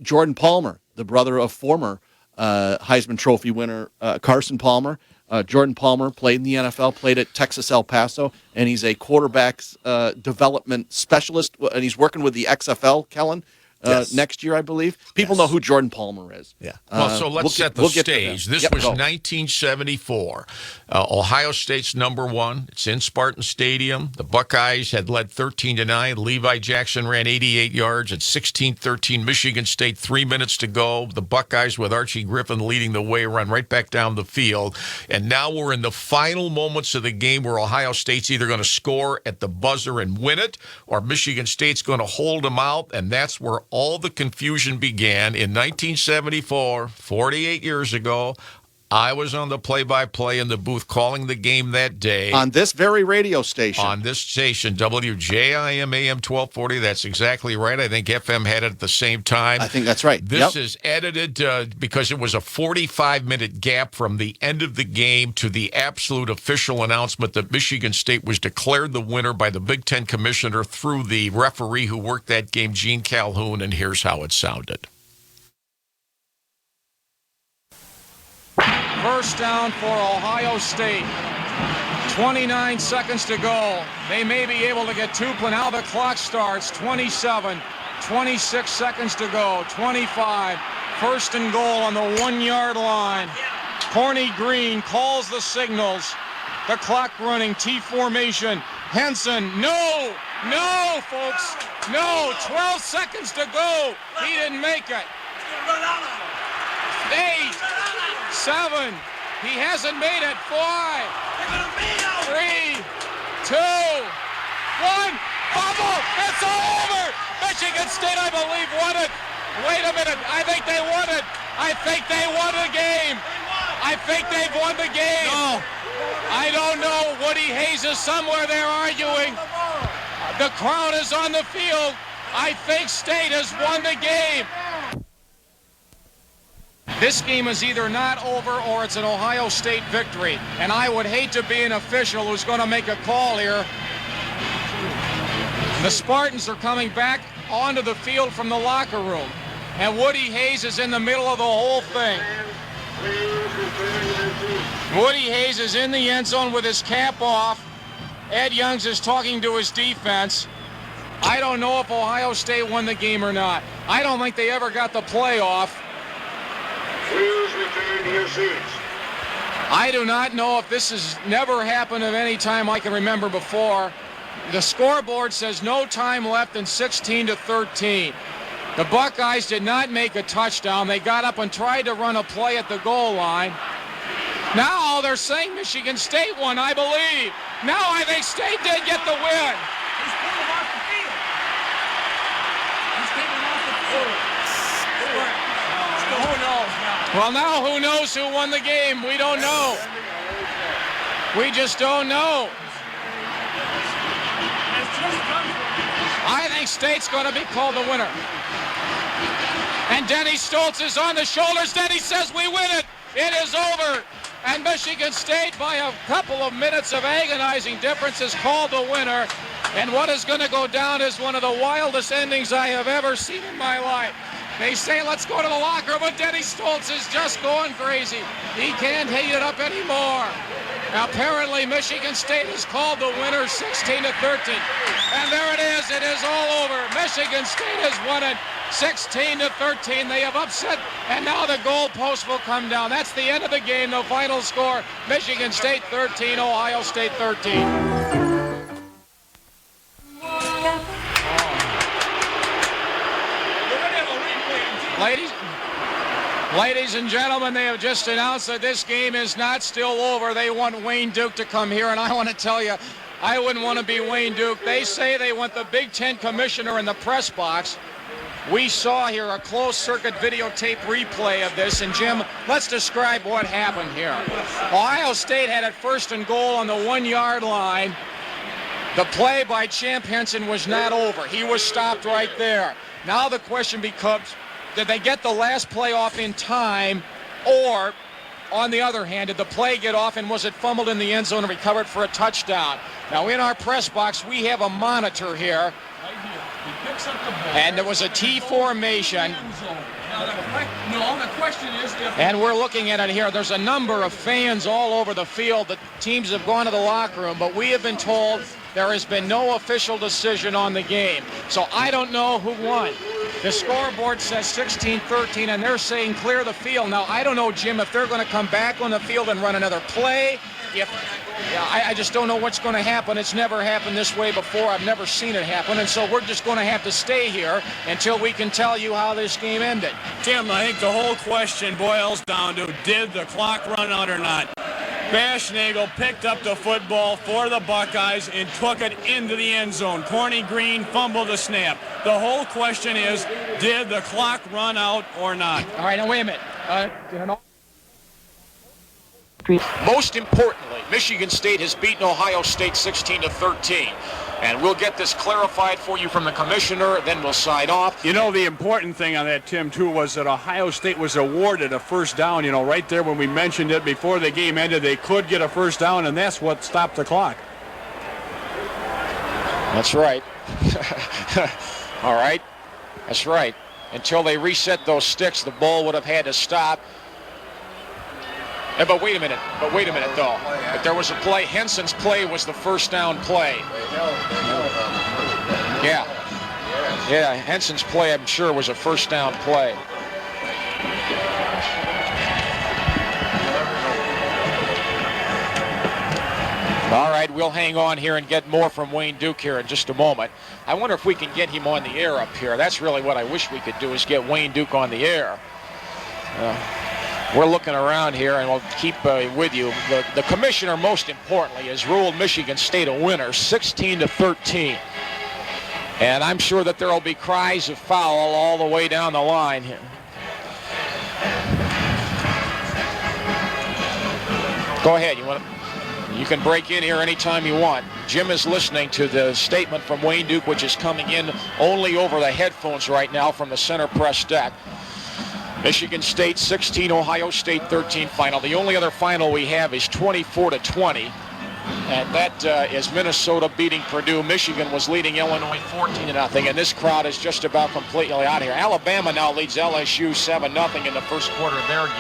Jordan Palmer, the brother of former Heisman Trophy winner Carson Palmer. Jordan Palmer played in the NFL, played at Texas El Paso, and he's a quarterback's development specialist, and he's working with the XFL, Kellen, next year, I believe. People know who Jordan Palmer is. Yeah. Well, so let's set the stage. This was 1974. Ohio State's #1. It's in Spartan Stadium. The Buckeyes had led 13-9. Levi Jackson ran 88 yards at 16-13. Michigan State, 3 minutes to go. The Buckeyes, with Archie Griffin leading the way, run right back down the field. And now we're in the final moments of the game where Ohio State's either going to score at the buzzer and win it, or Michigan State's going to hold them out, and that's where all the confusion began in 1974, 48 years ago. I was on the play-by-play in the booth calling the game that day. On this very radio station. On this station, WJIM AM 1240. That's exactly right. I think FM had it at the same time. I think that's right. This is edited because it was a 45-minute gap from the end of the game to the absolute official announcement that Michigan State was declared the winner by the Big Ten commissioner through the referee who worked that game, Gene Calhoun, and here's how it sounded. First down for Ohio State. 29 seconds to go. They may be able to get two, but now the clock starts. 27, 26 seconds to go. 25, first and goal on the 1-yard line. Corny Green calls the signals. The clock running, T formation. Henson, no, folks, no. 12 seconds to go. He didn't make it. 8, 7, he hasn't made it. 5, 3, 2, 1, bubble, it's over! Michigan State, I believe, won it. Wait a minute, I think they won it. I think they won the game. I think they've won the game. No. I don't know. Woody Hayes is somewhere there arguing. The crowd is on the field. I think State has won the game. This game is either not over or it's an Ohio State victory. And I would hate to be an official who's going to make a call here. The Spartans are coming back onto the field from the locker room. And Woody Hayes is in the middle of the whole thing. Woody Hayes is in the end zone with his cap off. Ed Youngs is talking to his defense. I don't know if Ohio State won the game or not. I don't think they ever got the playoff. Please return to your seats. I do not know if this has never happened at any time I can remember before. The scoreboard says no time left and 16-13. The Buckeyes did not make a touchdown. They got up and tried to run a play at the goal line. Now they're saying Michigan State won, I believe. Now I think State did get the win. He's pulling off the field. He's taking off the field. Who knows now? Well, now who knows who won the game? We don't know. We just don't know. I think State's going to be called the winner. And Denny Stoltz is on the shoulders. Denny says we win it. It is over. And Michigan State, by a couple of minutes of agonizing difference, is called the winner. And what is going to go down is one of the wildest endings I have ever seen in my life. They say, let's go to the locker room, but Denny Stoltz is just going crazy. He can't heat it up anymore. Apparently, Michigan State is called the winner, 16-13. And there it is all over. Michigan State has won it, 16-13. They have upset, and now the goalpost will come down. That's the end of the game. The final score, Michigan State 13, Ohio State 13. Ladies and gentlemen, they have just announced that this game is not still over. They want Wayne Duke to come here, and I want to tell you, I wouldn't want to be Wayne Duke. They say they want the Big Ten commissioner in the press box. We saw here a closed-circuit videotape replay of this, and Jim, let's describe what happened here. Ohio State had it first and goal on the 1-yard line. The play by Champ Henson was not over. He was stopped right there. Now the question becomes, did they get the last play off in time, or, on the other hand, did the play get off and was it fumbled in the end zone and recovered for a touchdown? Now, in our press box, we have a monitor here, and there was a T formation. The question is, and we're looking at it here. There's a number of fans all over the field. The teams have gone to the locker room, but we have been told there has been no official decision on the game. So I don't know who won. The scoreboard says 16-13, and they're saying clear the field. Now, I don't know, Jim, if they're going to come back on the field and run another play. I just don't know what's going to happen. It's never happened this way before. I've never seen it happen, and so we're just going to have to stay here until we can tell you how this game ended. Tim, I think the whole question boils down to, did the clock run out or not? Bashnagel picked up the football for the Buckeyes and took it into the end zone. Corny Green fumbled the snap. The whole question is, did the clock run out or not? All right, now wait a minute. Most importantly, Michigan State has beaten Ohio State 16-13. And we'll get this clarified for you from the commissioner, then we'll sign off. You know, the important thing on that, Tim, too, was that Ohio State was awarded a first down. You know, right there when we mentioned it before the game ended, they could get a first down, and that's what stopped the clock. That's right. All right. That's right. Until they reset those sticks, the ball would have had to stop. But wait a minute, though. But there was a play. Henson's play was the first down play. Yeah, Henson's play, I'm sure, was a first down play. All right, we'll hang on here and get more from Wayne Duke here in just a moment. I wonder if we can get him on the air up here. That's really what I wish we could do, is get Wayne Duke on the air. We're looking around here, and we'll keep with you. The commissioner, most importantly, has ruled Michigan State a winner, 16-13. And I'm sure that there will be cries of foul all the way down the line. Go ahead. You can break in here anytime you want. Jim is listening to the statement from Wayne Duke, which is coming in only over the headphones right now from the center press deck. Michigan State 16, Ohio State 13 final. The only other final we have is 24-20, and that is Minnesota beating Purdue. Michigan was leading Illinois 14-0, and this crowd is just about completely out here. Alabama now leads LSU 7-0 in the first quarter of their game.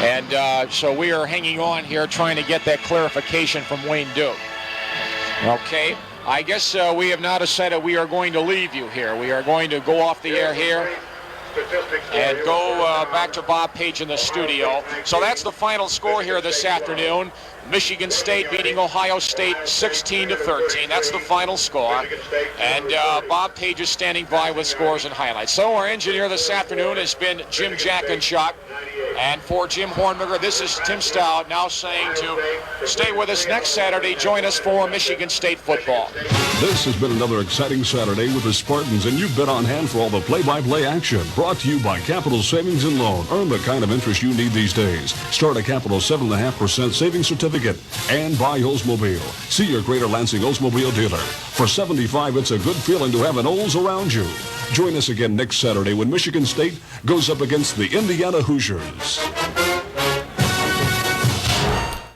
And And so we are hanging on here trying to get that clarification from Wayne Duke. Okay, I guess we have now decided we are going to leave you here. We are going to go off the air here and go back to Bob Page in the studio. So that's the final score here this afternoon. Michigan State beating Ohio State 16-13. That's the final score. And Bob Page is standing by with scores and highlights. So our engineer this afternoon has been Jim Jackenchuk. And for Jim Hornberger, this is Tim Stout now saying to stay with us next Saturday. Join us for Michigan State football. This has been another exciting Saturday with the Spartans, and you've been on hand for all the play-by-play action. Brought to you by Capital Savings and Loan. Earn the kind of interest you need these days. Start a Capital 7.5% savings certificate. And buy Oldsmobile. See your Greater Lansing Oldsmobile dealer. For $75, it's a good feeling to have an Olds around you. Join us again next Saturday when Michigan State goes up against the Indiana Hoosiers.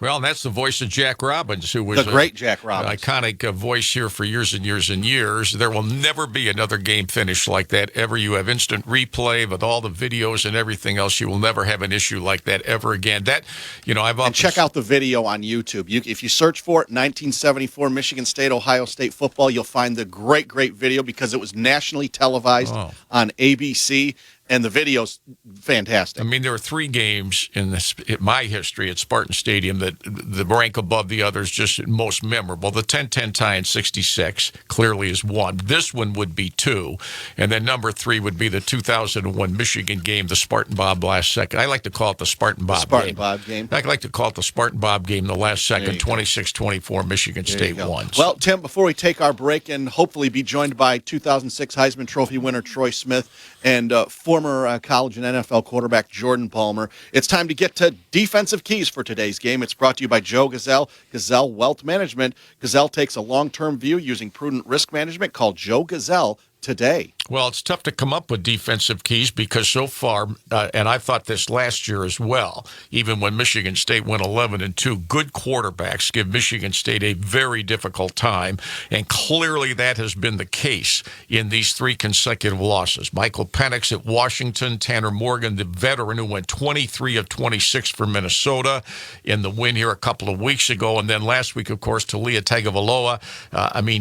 Well, that's the voice of Jack Robbins, who was the great Jack Robbins. Iconic voice here for years and years and years. There will never be another game finish like that ever. You have instant replay with all the videos and everything else. You will never have an issue like that ever again. That, and check out the video on YouTube. If you search for it, 1974 Michigan State, Ohio State football, you'll find the great video because it was nationally televised on ABC. And the video's fantastic. I mean, there are 3 games in my history at Spartan Stadium that the rank above the others, just most memorable. The 10-10 tie in 66 clearly is 1. This one would be 2. And then number 3 would be the 2001 Michigan game, the Spartan Bob last second. I like to call it the Spartan Bob game. I like to call it the Spartan Bob game, the last second, 26-24, Michigan State won. Well, Tim, before we take our break and hopefully be joined by 2006 Heisman Trophy winner Troy Smith and former college and NFL quarterback Jordan Palmer, it's time to get to defensive keys for today's game. It's brought to you by Joe Gazelle, Gazelle Wealth Management. Gazelle takes a long-term view using prudent risk management. Call Joe Gazelle today. Well, it's tough to come up with defensive keys because so far, and I thought this last year as well, even when Michigan State went 11-2, good quarterbacks give Michigan State a very difficult time, and clearly that has been the case in these 3 consecutive losses. Michael Penix at Washington, Tanner Morgan, the veteran who went 23 of 26 for Minnesota in the win here a couple of weeks ago, and then last week, of course, Talia Tagovailoa.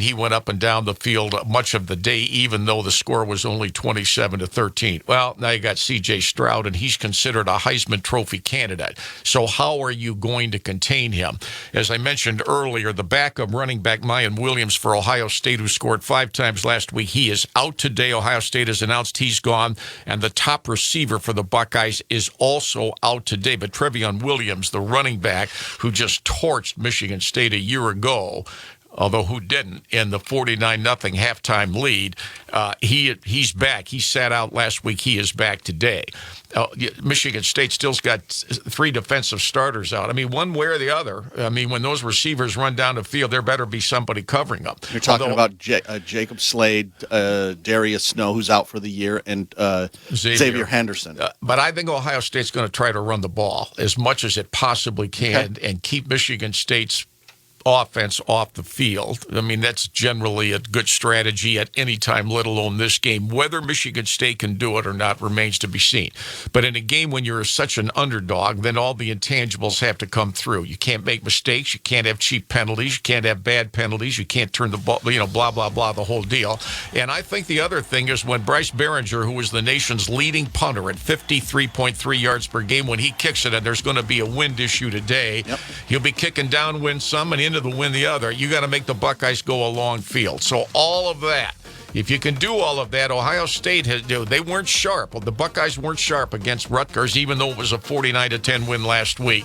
He went up and down the field much of the day, even though the score was only 27-13. Well, now you got C.J. Stroud, and he's considered a Heisman Trophy candidate. So how are you going to contain him? As I mentioned earlier, the backup running back, Mayan Williams for Ohio State, who scored 5 times last week, he is out today. Ohio State has announced he's gone. And the top receiver for the Buckeyes is also out today. But Trevion Williams, the running back who just torched Michigan State a year ago, although who didn't, in the 49-0 halftime lead, he's back. He sat out last week. He is back today. Michigan State still's got 3 defensive starters out. One way or the other. When those receivers run down the field, there better be somebody covering them. You're talking about Jacob Slade, Darius Snow, who's out for the year, and Xavier Henderson. But I think Ohio State's going to try to run the ball as much as it possibly can and keep Michigan State's offense off the field. That's generally a good strategy at any time, let alone this game. Whether Michigan State can do it or not remains to be seen. But in a game when you're such an underdog, then all the intangibles have to come through. You can't make mistakes. You can't have cheap penalties. You can't have bad penalties. You can't turn the ball, blah, blah, blah, the whole deal. And I think the other thing is when Bryce Behringer, who was the nation's leading punter at 53.3 yards per game, when he kicks it, and there's going to be a wind issue today, he'll be kicking downwind some and into the win the other. You got to make the Buckeyes go a long field. So all of that, if you can do all of that, Ohio State they weren't sharp. Well, the Buckeyes weren't sharp against Rutgers, even though it was a 49-10 win last week.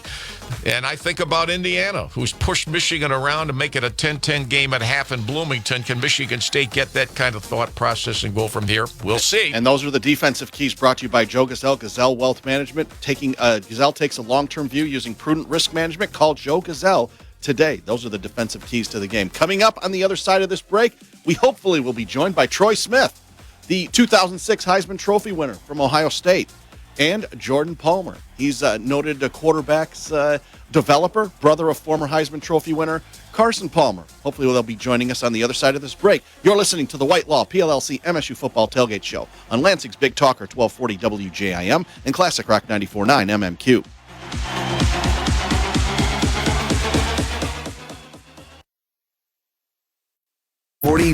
And I think about Indiana, who's pushed Michigan around to make it a 10-10 game at half in Bloomington. Can Michigan State get that kind of thought process and go from here? We'll see. And those are the defensive keys brought to you by Joe Gazelle, Gazelle Wealth Management. Gazelle takes a long-term view using prudent risk management. Call Joe Gazelle today. Those are the defensive keys to the game. Coming up on the other side of this break, we hopefully will be joined by Troy Smith, the 2006 Heisman Trophy winner from Ohio State, and Jordan Palmer. He's noted quarterbacks developer, brother of former Heisman Trophy winner Carson Palmer. Hopefully they'll be joining us on the other side of this break. You're listening to the White Law PLLC MSU Football Tailgate Show on Lansing's Big Talker 1240 WJIM and Classic Rock 94.9 MMQ.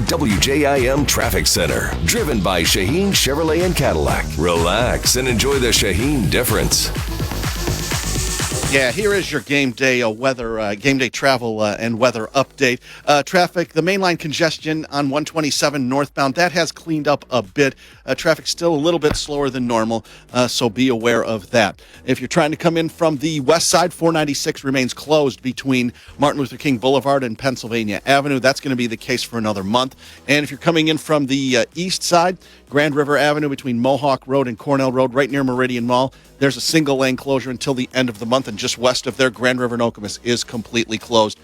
1240 WJIM Traffic Center. Driven by Shaheen Chevrolet and Cadillac. Relax and enjoy the Shaheen difference. Yeah, here is your game day game day travel and weather update. Traffic, the mainline congestion on 127 northbound, that has cleaned up a bit. Traffic's still a little bit slower than normal, so be aware of that. If you're trying to come in from the west side, 496 remains closed between Martin Luther King Boulevard and Pennsylvania Avenue. That's going to be the case for another month. And if you're coming in from the east side, Grand River Avenue between Mohawk Road and Cornell Road, right near Meridian Mall, there's a single lane closure until the end of the month, and just west of there, Grand River Nokomis is completely closed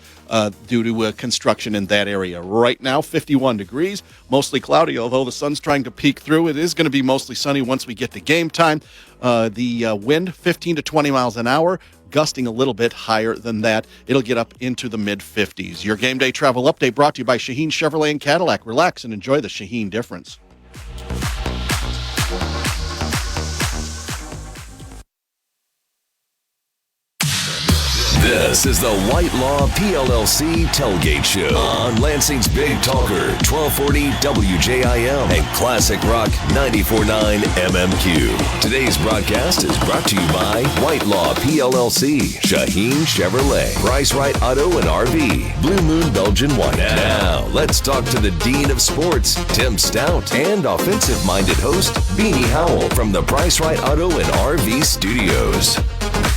due to construction in that area. Right now, 51 degrees, mostly cloudy, although the sun's trying to peek through. It is going to be mostly sunny once we get to game time. The wind, 15 to 20 miles an hour, gusting a little bit higher than that. It'll get up into the mid-50s. Your game day travel update brought to you by Shaheen Chevrolet and Cadillac. Relax and enjoy the Shaheen difference. This is the White Law PLLC Tailgate Show on Lansing's Big Talker, 1240 WJIM and Classic Rock 94.9 MMQ. Today's broadcast is brought to you by White Law PLLC, Shaheen Chevrolet, Price Right Auto and RV, Blue Moon Belgian White. Now, let's talk to the Dean of Sports, Tim Stout, and offensive-minded host, Beanie Howell from the Price Right Auto and RV Studios.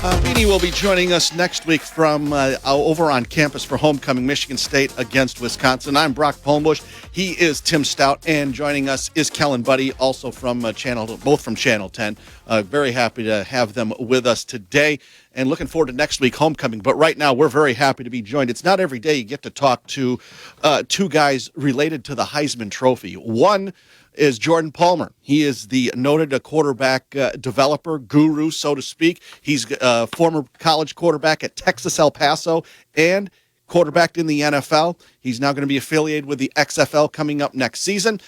Beanie will be joining us next week from over on campus for homecoming, Michigan State against Wisconsin. I'm Brock Palmbush. He is Tim Stout, and joining us is Kellen Buddy, also from both from Channel 10. Very happy to have them with us today, and looking forward to next week homecoming. But right now, we're very happy to be joined. It's not every day you get to talk to two guys related to the Heisman Trophy. One is Jordan Palmer. He is the noted quarterback developer guru, so to speak. He's a former college quarterback at Texas El Paso and quarterbacked in the NFL. He's now going to be affiliated with the XFL coming up next season.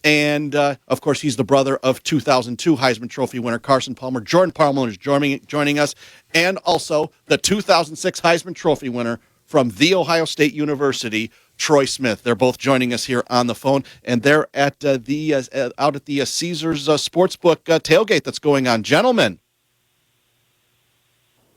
And, of course, he's the brother of 2002 Heisman Trophy winner Carson Palmer. Jordan Palmer is joining us, and also the 2006 Heisman Trophy winner from The Ohio State University, Troy Smith. They're both joining us here on the phone, and they're at out at the Caesars Sportsbook tailgate that's going on. Gentlemen,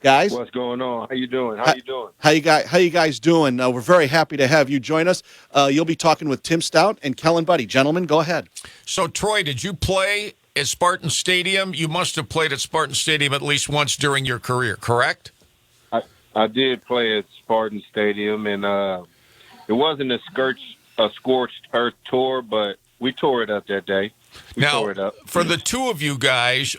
guys, what's going on? How you doing? How you guys doing? We're very happy to have you join us. You'll be talking with Tim Stout and Kellen Buddy. Gentlemen, go ahead. So, Troy, did you play at Spartan Stadium? You must have played at Spartan Stadium at least once during your career, correct? I did play at Spartan Stadium, and it wasn't a scorched earth tour, but we tore it up that day. Now, for the two of you guys,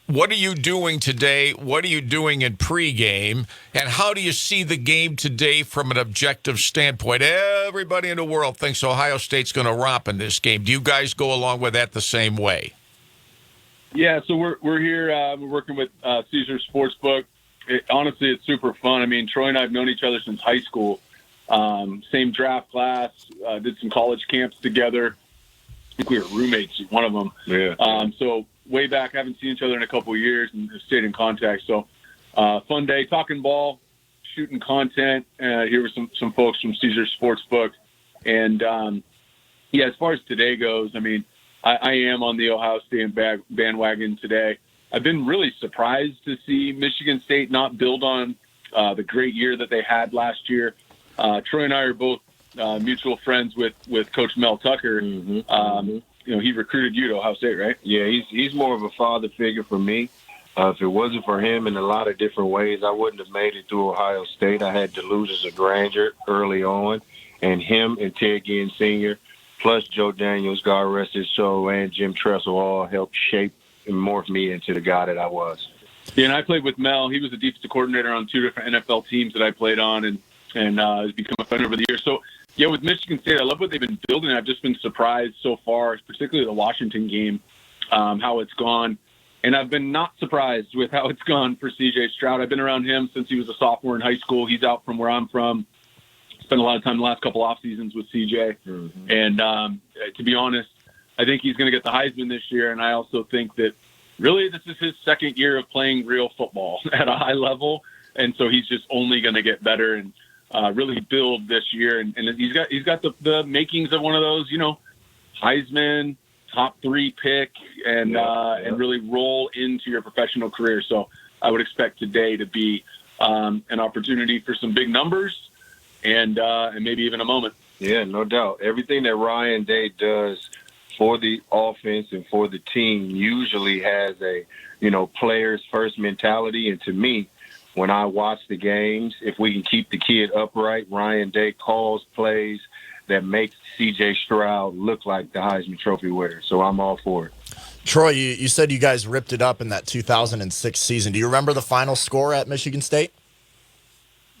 what are you doing today? What are you doing in pregame? And how do you see the game today from an objective standpoint? Everybody in the world thinks Ohio State's going to romp in this game. Do you guys go along with that the same way? Yeah, so we're here. We're working with Caesars Sportsbook. Honestly, it's super fun. I mean, Troy and I have known each other since high school. Same draft class, did some college camps together. I think we were roommates, one of them. Yeah. So way back, haven't seen each other in a couple of years and have stayed in contact. So fun day, talking ball, shooting content here with some folks from Caesars Sportsbook. And, yeah, as far as today goes, I mean, I am on the Ohio State bandwagon today. I've been really surprised to see Michigan State not build on the great year that they had last year. Troy and I are both mutual friends with Coach Mel Tucker. Mm-hmm. You know, he recruited you to Ohio State, right? Yeah, he's more of a father figure for me. If it wasn't for him in a lot of different ways, I wouldn't have made it through Ohio State. I had delusions of grandeur early on, and him and Ted Ginn Sr., plus Joe Daniels, God rest his soul, and Jim Tressel all helped shape and morph me into the guy that I was. Yeah, and I played with Mel. He was a defensive coordinator on two different NFL teams that I played on, and has become a friend over the years. So, yeah, with Michigan State, I love what they've been building. I've just been surprised so far, particularly the Washington game, how it's gone. And I've been not surprised with how it's gone for C.J. Stroud. I've been around him since he was a sophomore in high school. He's out from where I'm from. Spent a lot of time the last couple off seasons with C.J. Mm-hmm. And to be honest, I think he's going to get the Heisman this year. And I also think that really this is his second year of playing real football at a high level. And so he's just only going to get better. And really build this year. And he's got the makings of one of those, Heisman top 3 pick and really roll into your professional career. So I would expect today to be an opportunity for some big numbers and maybe even a moment. Yeah, no doubt. Everything that Ryan Day does for the offense and for the team usually has a, players first mentality. And to me, when I watch the games, if we can keep the kid upright, Ryan Day calls plays that makes C.J. Stroud look like the Heisman Trophy winner. So I'm all for it. Troy, you said you guys ripped it up in that 2006 season. Do you remember the final score at Michigan State?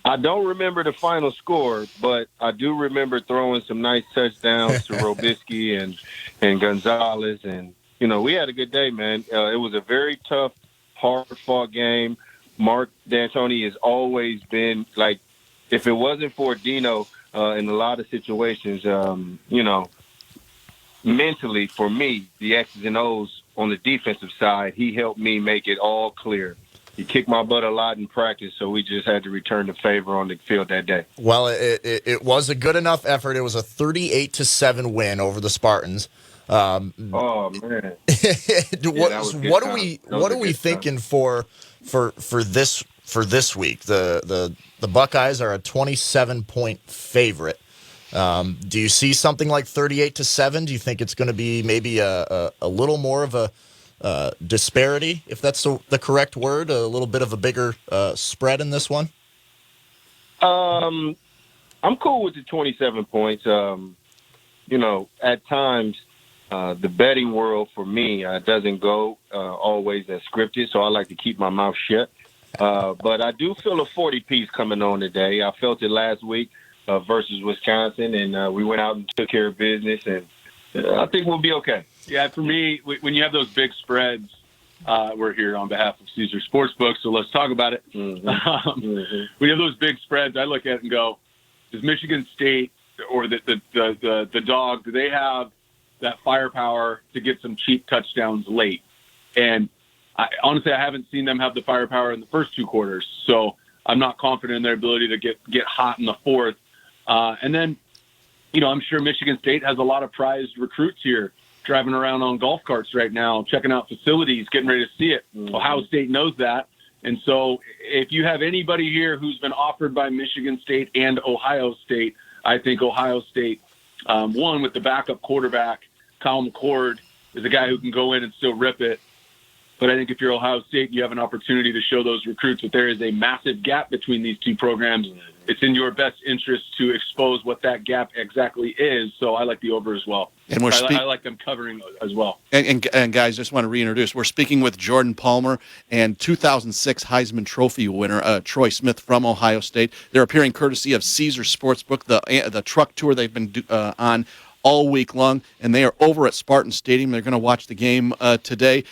I don't remember the final score, but I do remember throwing some nice touchdowns to Robisky and Gonzalez. And, we had a good day, man. It was a very tough, hard-fought game. Mark D'Antoni has always been, like, if it wasn't for Dino in a lot of situations, mentally, for me, the X's and O's on the defensive side, he helped me make it all clear. He kicked my butt a lot in practice, so we just had to return the favor on the field that day. Well, it was a good enough effort. It was a 38-7 win over the Spartans. Oh man! What are we thinking for this week? The Buckeyes are a 27-point favorite. Do you see something like 38-7? Do you think it's going to be maybe a little more of a disparity, if that's the correct word, a little bit of a bigger spread in this one? I'm cool with the 27 points. At times the betting world for me doesn't go always as scripted, so I like to keep my mouth shut. But I do feel a 40-piece coming on today. I felt it last week versus Wisconsin, and we went out and took care of business, and I think we'll be okay. Yeah, for me, when you have those big spreads, we're here on behalf of Caesar Sportsbook, so let's talk about it. When you have those big spreads, I look at it and go, does Michigan State or the Dog, do they have that firepower to get some cheap touchdowns late? And honestly, I haven't seen them have the firepower in the first 2 quarters, so I'm not confident in their ability to get hot in the fourth. And then, I'm sure Michigan State has a lot of prized recruits here driving around on golf carts right now, checking out facilities, getting ready to see it. Ohio State knows that. And so if you have anybody here who's been offered by Michigan State and Ohio State, I think Ohio State, one, with the backup quarterback, Kyle McCord, is a guy who can go in and still rip it. But I think if you're Ohio State, you have an opportunity to show those recruits that there is a massive gap between these two programs. It's in your best interest to expose what that gap exactly is. So I like the over as well. And I like them covering as well. And guys, just want to reintroduce. We're speaking with Jordan Palmer and 2006 Heisman Trophy winner Troy Smith from Ohio State. They're appearing courtesy of Caesar Sportsbook, the truck tour they've been on all week long, and they are over at Spartan Stadium. They're going to watch the game today.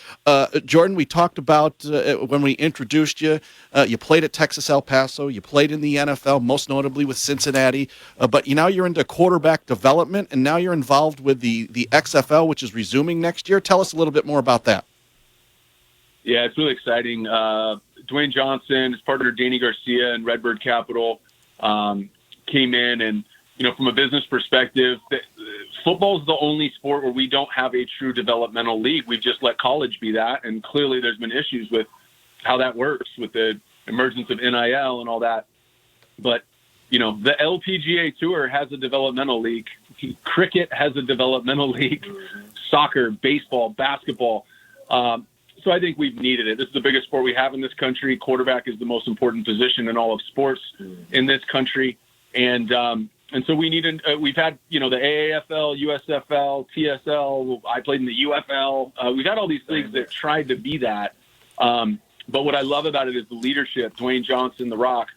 Jordan, we talked about when we introduced you, you played at Texas El Paso, you played in the NFL, most notably with Cincinnati, but now you're into quarterback development, and now you're involved with the XFL, which is resuming next year. Tell us a little bit more about that. Yeah, it's really exciting. Dwayne Johnson, his partner Danny Garcia and Redbird Capital came in, and from a business perspective, football is the only sport where we don't have a true developmental league. We've just let college be that, and clearly there's been issues with how that works with the emergence of NIL and all that. But, the LPGA Tour has a developmental league. Cricket has a developmental league. Soccer, baseball, basketball. So I think we've needed it. This is the biggest sport we have in this country. Quarterback is the most important position in all of sports in this country. And so we need we've had, the AAFL, USFL, TSL. I played in the UFL. We've had all these leagues that tried to be that. But what I love about it is the leadership. Dwayne Johnson, The Rock,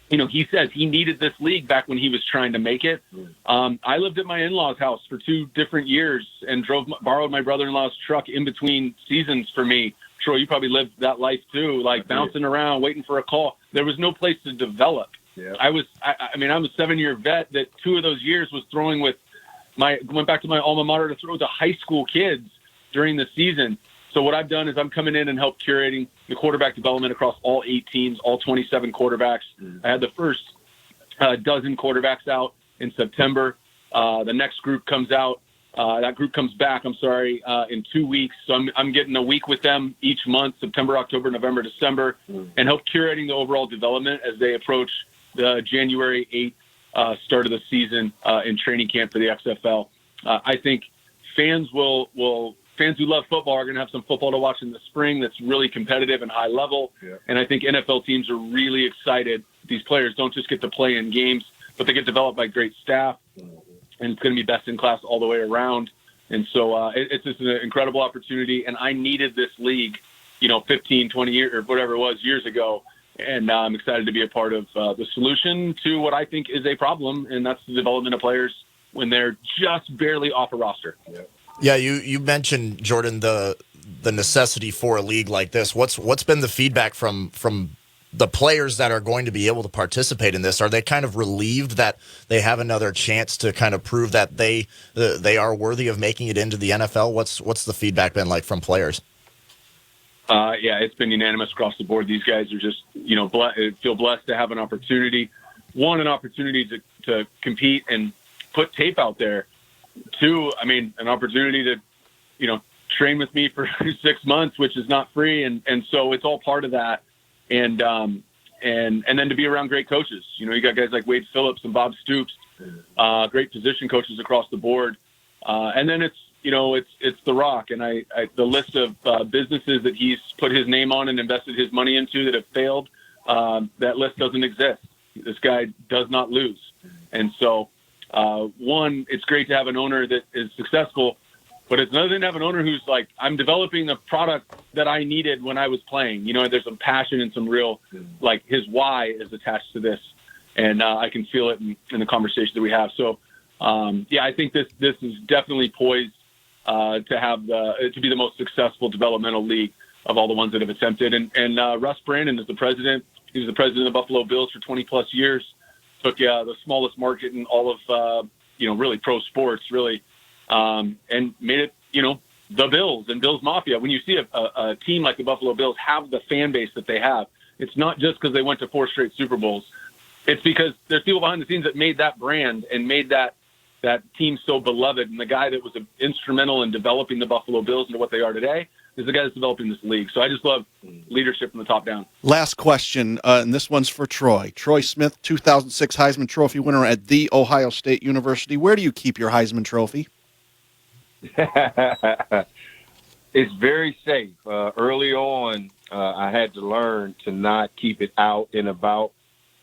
he says he needed this league back when he was trying to make it. I lived at my in-laws' house for 2 different years and borrowed my brother-in-law's truck in between seasons for me. Troy, you probably lived that life too, bouncing around, waiting for a call. There was no place to develop. Yeah. I'm a 7-year vet that 2 of those years was throwing went back to my alma mater to throw with the high school kids during the season. So what I've done is I'm coming in and help curating the quarterback development across all 8 teams, all 27 quarterbacks. I had the first a dozen quarterbacks out in September. The next group comes out. That group comes back, in 2 weeks. So I'm getting a week with them each month, September, October, November, December, and help curating the overall development as they approach the January 8th start of the season in training camp for the XFL. I think fans fans who love football are going to have some football to watch in the spring that's really competitive and high level. Yeah. And I think NFL teams are really excited. These players don't just get to play in games, but they get developed by great staff. And it's going to be best in class all the way around. And so it's just an incredible opportunity. And I needed this league, 15, 20 years or whatever it was years ago. And I'm excited to be a part of the solution to what I think is a problem. And that's the development of players when they're just barely off a roster. Yeah, you mentioned, Jordan, the necessity for a league like this. What's been the feedback from the players that are going to be able to participate in this? Are they kind of relieved that they have another chance to kind of prove that they are worthy of making it into the NFL? What's the feedback been like from players? Yeah, it's been unanimous across the board. These guys are just, feel blessed to have an opportunity. One, an opportunity to compete and put tape out there. Two, an opportunity to, train with me for 6 months, which is not free. And so it's all part of that. And then to be around great coaches. You got guys like Wade Phillips and Bob Stoops, great position coaches across the board. And then it's The Rock. And the list of businesses that he's put his name on and invested his money into that have failed, that list doesn't exist. This guy does not lose. And so, one, it's great to have an owner that is successful, but it's another thing to have an owner who's like, I'm developing the product that I needed when I was playing. There's some passion and some real, like, his why is attached to this. And I can feel it in the conversation that we have. So, I think this is definitely poised to be the most successful developmental league of all the ones that have attempted. And Russ Brandon is the president. He was the president of the Buffalo Bills for 20-plus years. Took the smallest market in all of, really pro sports, really, and made it, the Bills and Bills Mafia. When you see a team like the Buffalo Bills have the fan base that they have, it's not just because they went to 4 straight Super Bowls. It's because there's people behind the scenes that made that brand and made that team so beloved. And the guy that was instrumental in developing the Buffalo Bills into what they are today is the guy that's developing this league. So I just love leadership from the top down. Last question, and this one's for Troy. Troy Smith, 2006 Heisman Trophy winner at The Ohio State University. Where do you keep your Heisman Trophy? It's very safe. Early on, I had to learn to not keep it out and about.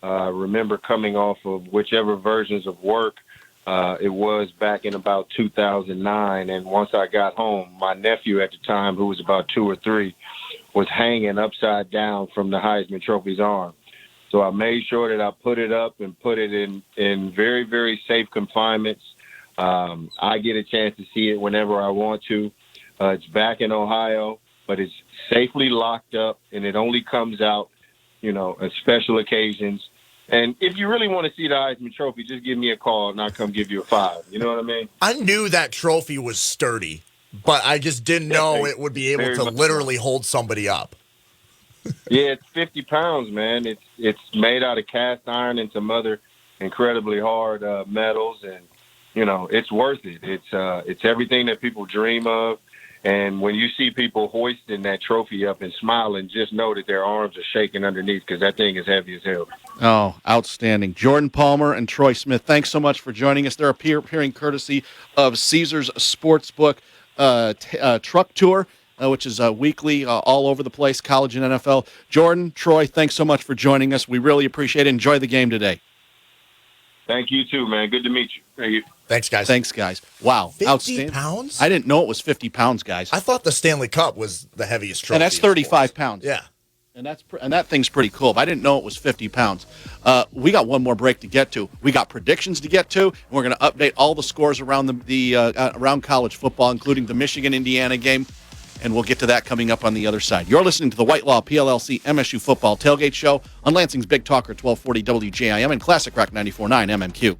Remember coming off of whichever versions of work it was back in about 2009. And once I got home, my nephew at the time, who was about 2 or 3, was hanging upside down from the Heisman Trophy's arm. So I made sure that I put it up and put it in very, very safe confinements. I get a chance to see it whenever I want to. It's back in Ohio, but it's safely locked up, and it only comes out, at special occasions. And if you really want to see the Heisman Trophy, just give me a call, and I'll come give you a 5. You know what I mean? I knew that trophy was sturdy, but I just didn't know it would be able to literally hold somebody up. Yeah, it's 50 pounds, man. It's made out of cast iron and some other incredibly hard metals, and it's worth it. It's everything that people dream of. And when you see people hoisting that trophy up and smiling, just know that their arms are shaking underneath because that thing is heavy as hell. Oh, outstanding. Jordan Palmer and Troy Smith, thanks so much for joining us. They're appearing courtesy of Caesars Sportsbook Truck Tour, which is weekly all over the place, college and NFL. Jordan, Troy, thanks so much for joining us. We really appreciate it. Enjoy the game today. Thank you, too, man. Good to meet you. Thank you. Thanks, guys. Wow. 50 pounds? I didn't know it was 50 pounds, guys. I thought the Stanley Cup was the heaviest trophy. And that's 35 pounds. Yeah. And that thing's pretty cool. But I didn't know it was 50 pounds. We got one more break to get to. We got predictions to get to. And we're going to update all the scores around around college football, including the Michigan-Indiana game. And we'll get to that coming up on the other side. You're listening to the Whitelaw PLLC MSU Football Tailgate Show on Lansing's Big Talker 1240 WJIM and Classic Rock 94.9 MMQ.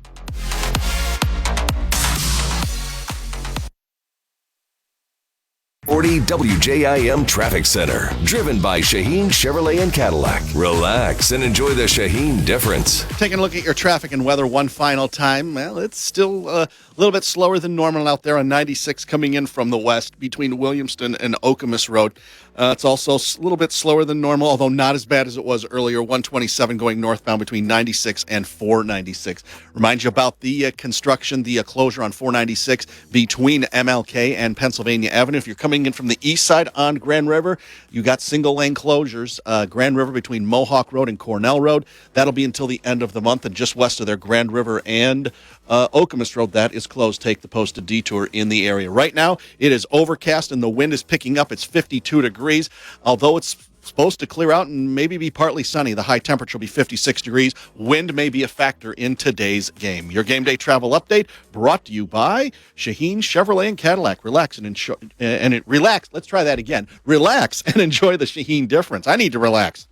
WJIM Traffic Center. Driven by Shaheen Chevrolet and Cadillac. Relax and enjoy the Shaheen difference. Taking a look at your traffic and weather one final time. Well, it's still a little bit slower than normal out there on 96 coming in from the west between Williamston and Okemos Road. It's also a little bit slower than normal, although not as bad as it was earlier. 127 going northbound between 96 and 496. Remind you about the construction, the closure on 496 between MLK and Pennsylvania Avenue. If you're coming in from the east side on Grand River, you got single lane closures. Grand River between Mohawk Road and Cornell Road. That'll be until the end of the month. And just west of there, Grand River and Okemos Road, that is closed. Take the posted detour in the area. Right now, it is overcast and the wind is picking up. It's 52 degrees, although it's supposed to clear out and maybe be partly sunny. The high temperature will be 56 degrees. Wind may be a factor in today's game. Your game day travel update brought to you by Shaheen Chevrolet and Cadillac. Relax and relax. Let's try that again. Relax and enjoy the Shaheen difference. I need to relax.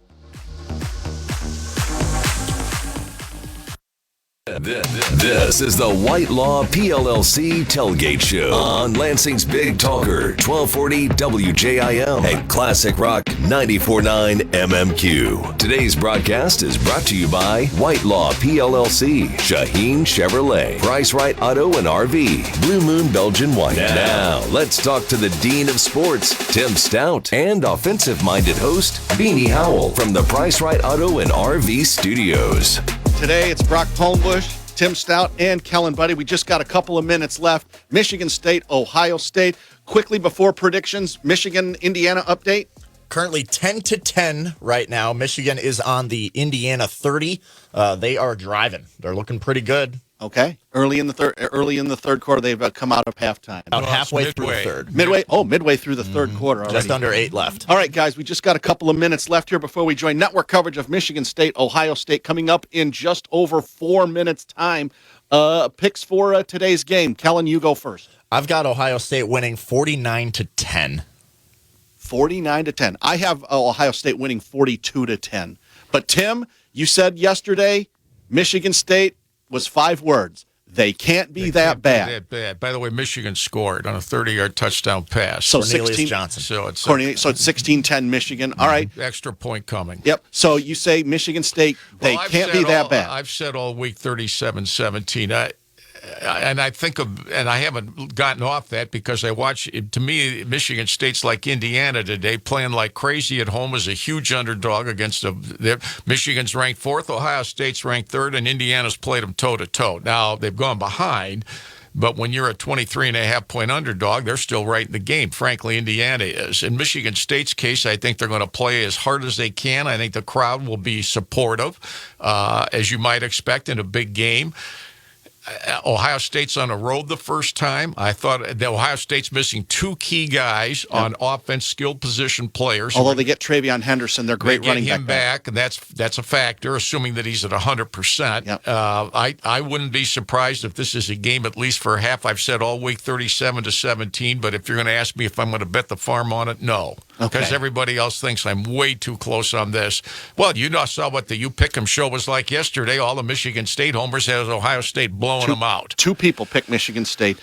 This is the White Law PLLC Tailgate Show on Lansing's Big Talker, 1240 WJIM and Classic Rock 94.9 MMQ. Today's broadcast is brought to you by White Law PLLC, Shaheen Chevrolet, Price Right Auto and RV, Blue Moon Belgian White. Now, let's talk to the Dean of Sports, Tim Stout, and offensive-minded host, Beanie Howell from the Price Right Auto and RV Studios. Today, it's Brock Palmbush, Tim Stout, and Kellen Buddy. We just got a couple of minutes left. Michigan State, Ohio State. Quickly before predictions, Michigan, Indiana update. Currently 10-10 right now. Michigan is on the Indiana 30. They are driving. They're looking pretty good. Okay. Early in the third quarter, they've come out of halftime. About halfway through the third. Midway through the third quarter already. Just under 8 left. All right, guys, we just got a couple of minutes left here before we join network coverage of Michigan State, Ohio State, coming up in just over 4 minutes' time. Picks for today's game. Kellen, you go first. I've got Ohio State winning 49-10. 49-10. I have Ohio State winning 42-10. But Tim, you said yesterday Michigan State was 5 words. They can't be that bad. By the way, Michigan scored on a 30-yard touchdown pass. So Cornelius 16 Johnson. So it's 16-10 Michigan. All right. Extra point coming. Yep. So you say Michigan State, they can't be that bad. I've said all week 37-17. And I think and I haven't gotten off that because I watch, to me, Michigan State's like Indiana today, playing like crazy at home as a huge underdog against Michigan's ranked 4th, Ohio State's ranked 3rd, and Indiana's played them toe-to-toe. Now, they've gone behind, but when you're a 23.5-point underdog, they're still right in the game. Frankly, Indiana is. In Michigan State's case, I think they're going to play as hard as they can. I think the crowd will be supportive, as you might expect in a big game. Ohio State's on the road the first time. I thought that Ohio State's missing 2 key guys on offense, skilled position players. Although they get Travion Henderson, they're great running back. They get him back, and that's a factor, assuming that he's at 100%. Yep. I wouldn't be surprised if this is a game, at least for a half. I've said all week 37-17, but if you're going to ask me if I'm going to bet the farm on it, no. Because everybody else thinks I'm way too close on this. Well, you saw what the You Pick 'em show was like yesterday. All the Michigan State homers had Ohio State blowing them out. 2 people picked Michigan State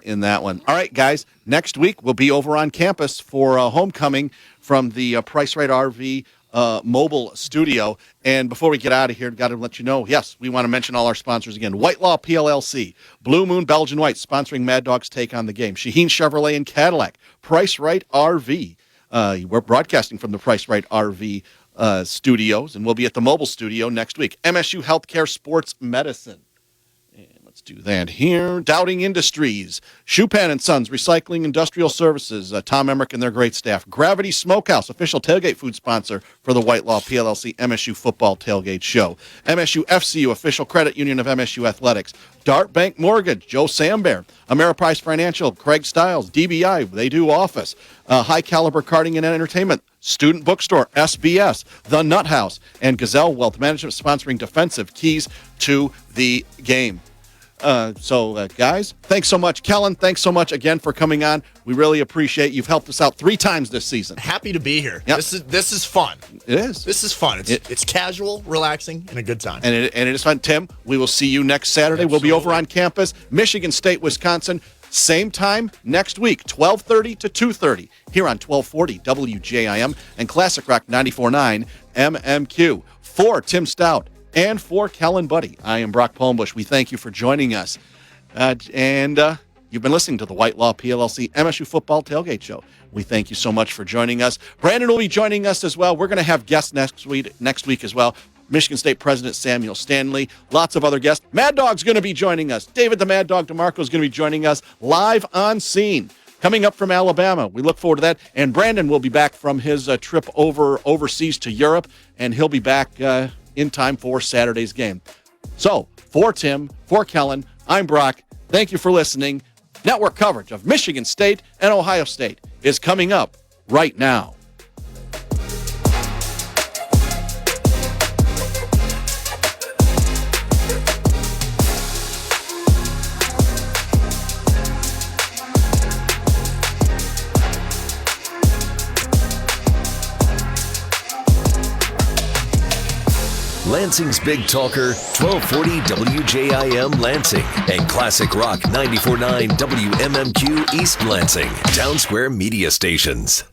in that one. All right, guys, next week we'll be over on campus for homecoming from the Price Right RV mobile studio. And before we get out of here, got to let you know, yes, we want to mention all our sponsors again. White Law PLLC, Blue Moon Belgian White, sponsoring Mad Dog's Take on the Game. Shaheen Chevrolet and Cadillac, Price Right RV. We're broadcasting from the Price Right RV studios, and we'll be at the mobile studio next week. MSU Healthcare Sports Medicine. And let's do that here. Dowding Industries, Schupan & Sons Recycling Industrial Services, Tom Emmerich and their great staff. Gravity Smokehouse, official tailgate food sponsor for the White Law PLLC MSU Football Tailgate Show. MSU FCU, official credit union of MSU Athletics. Dart Bank Mortgage, Joe Sambear. Ameriprise Financial, Craig Stiles. DBI, they do office. High Caliber Karting and Entertainment. Student Bookstore, SBS, The Nut House, and Gazelle Wealth Management sponsoring defensive keys to the game. Guys, thanks so much. Kellen, thanks so much again for coming on. We really appreciate it. You've helped us out 3 times this season. Happy to be here. Yep. This is fun. It is. This is fun. It's casual, relaxing, and a good time. And it is fun. Tim, we will see you next Saturday. Absolutely. We'll be over on campus, Michigan State, Wisconsin. Same time next week, 12:30 to 2:30, here on 1240 WJIM and Classic Rock 94.9 MMQ. For Tim Stout and for Kellen Buddy, I am Brock Palmbush. We thank you for joining us. You've been listening to the White Law PLLC MSU Football Tailgate Show. We thank you so much for joining us. Brandon will be joining us as well. We're going to have guests next week as well. Michigan State President Samuel Stanley, lots of other guests. Mad Dog's going to be joining us. David the Mad Dog DeMarco is going to be joining us live on scene. Coming up from Alabama. We look forward to that. And Brandon will be back from his trip overseas to Europe, and he'll be back in time for Saturday's game. So, for Tim, for Kellen, I'm Brock. Thank you for listening. Network coverage of Michigan State and Ohio State is coming up right now. Lansing's Big Talker, 1240 WJIM Lansing, and Classic Rock 94.9 WMMQ East Lansing, Town Square Media Stations.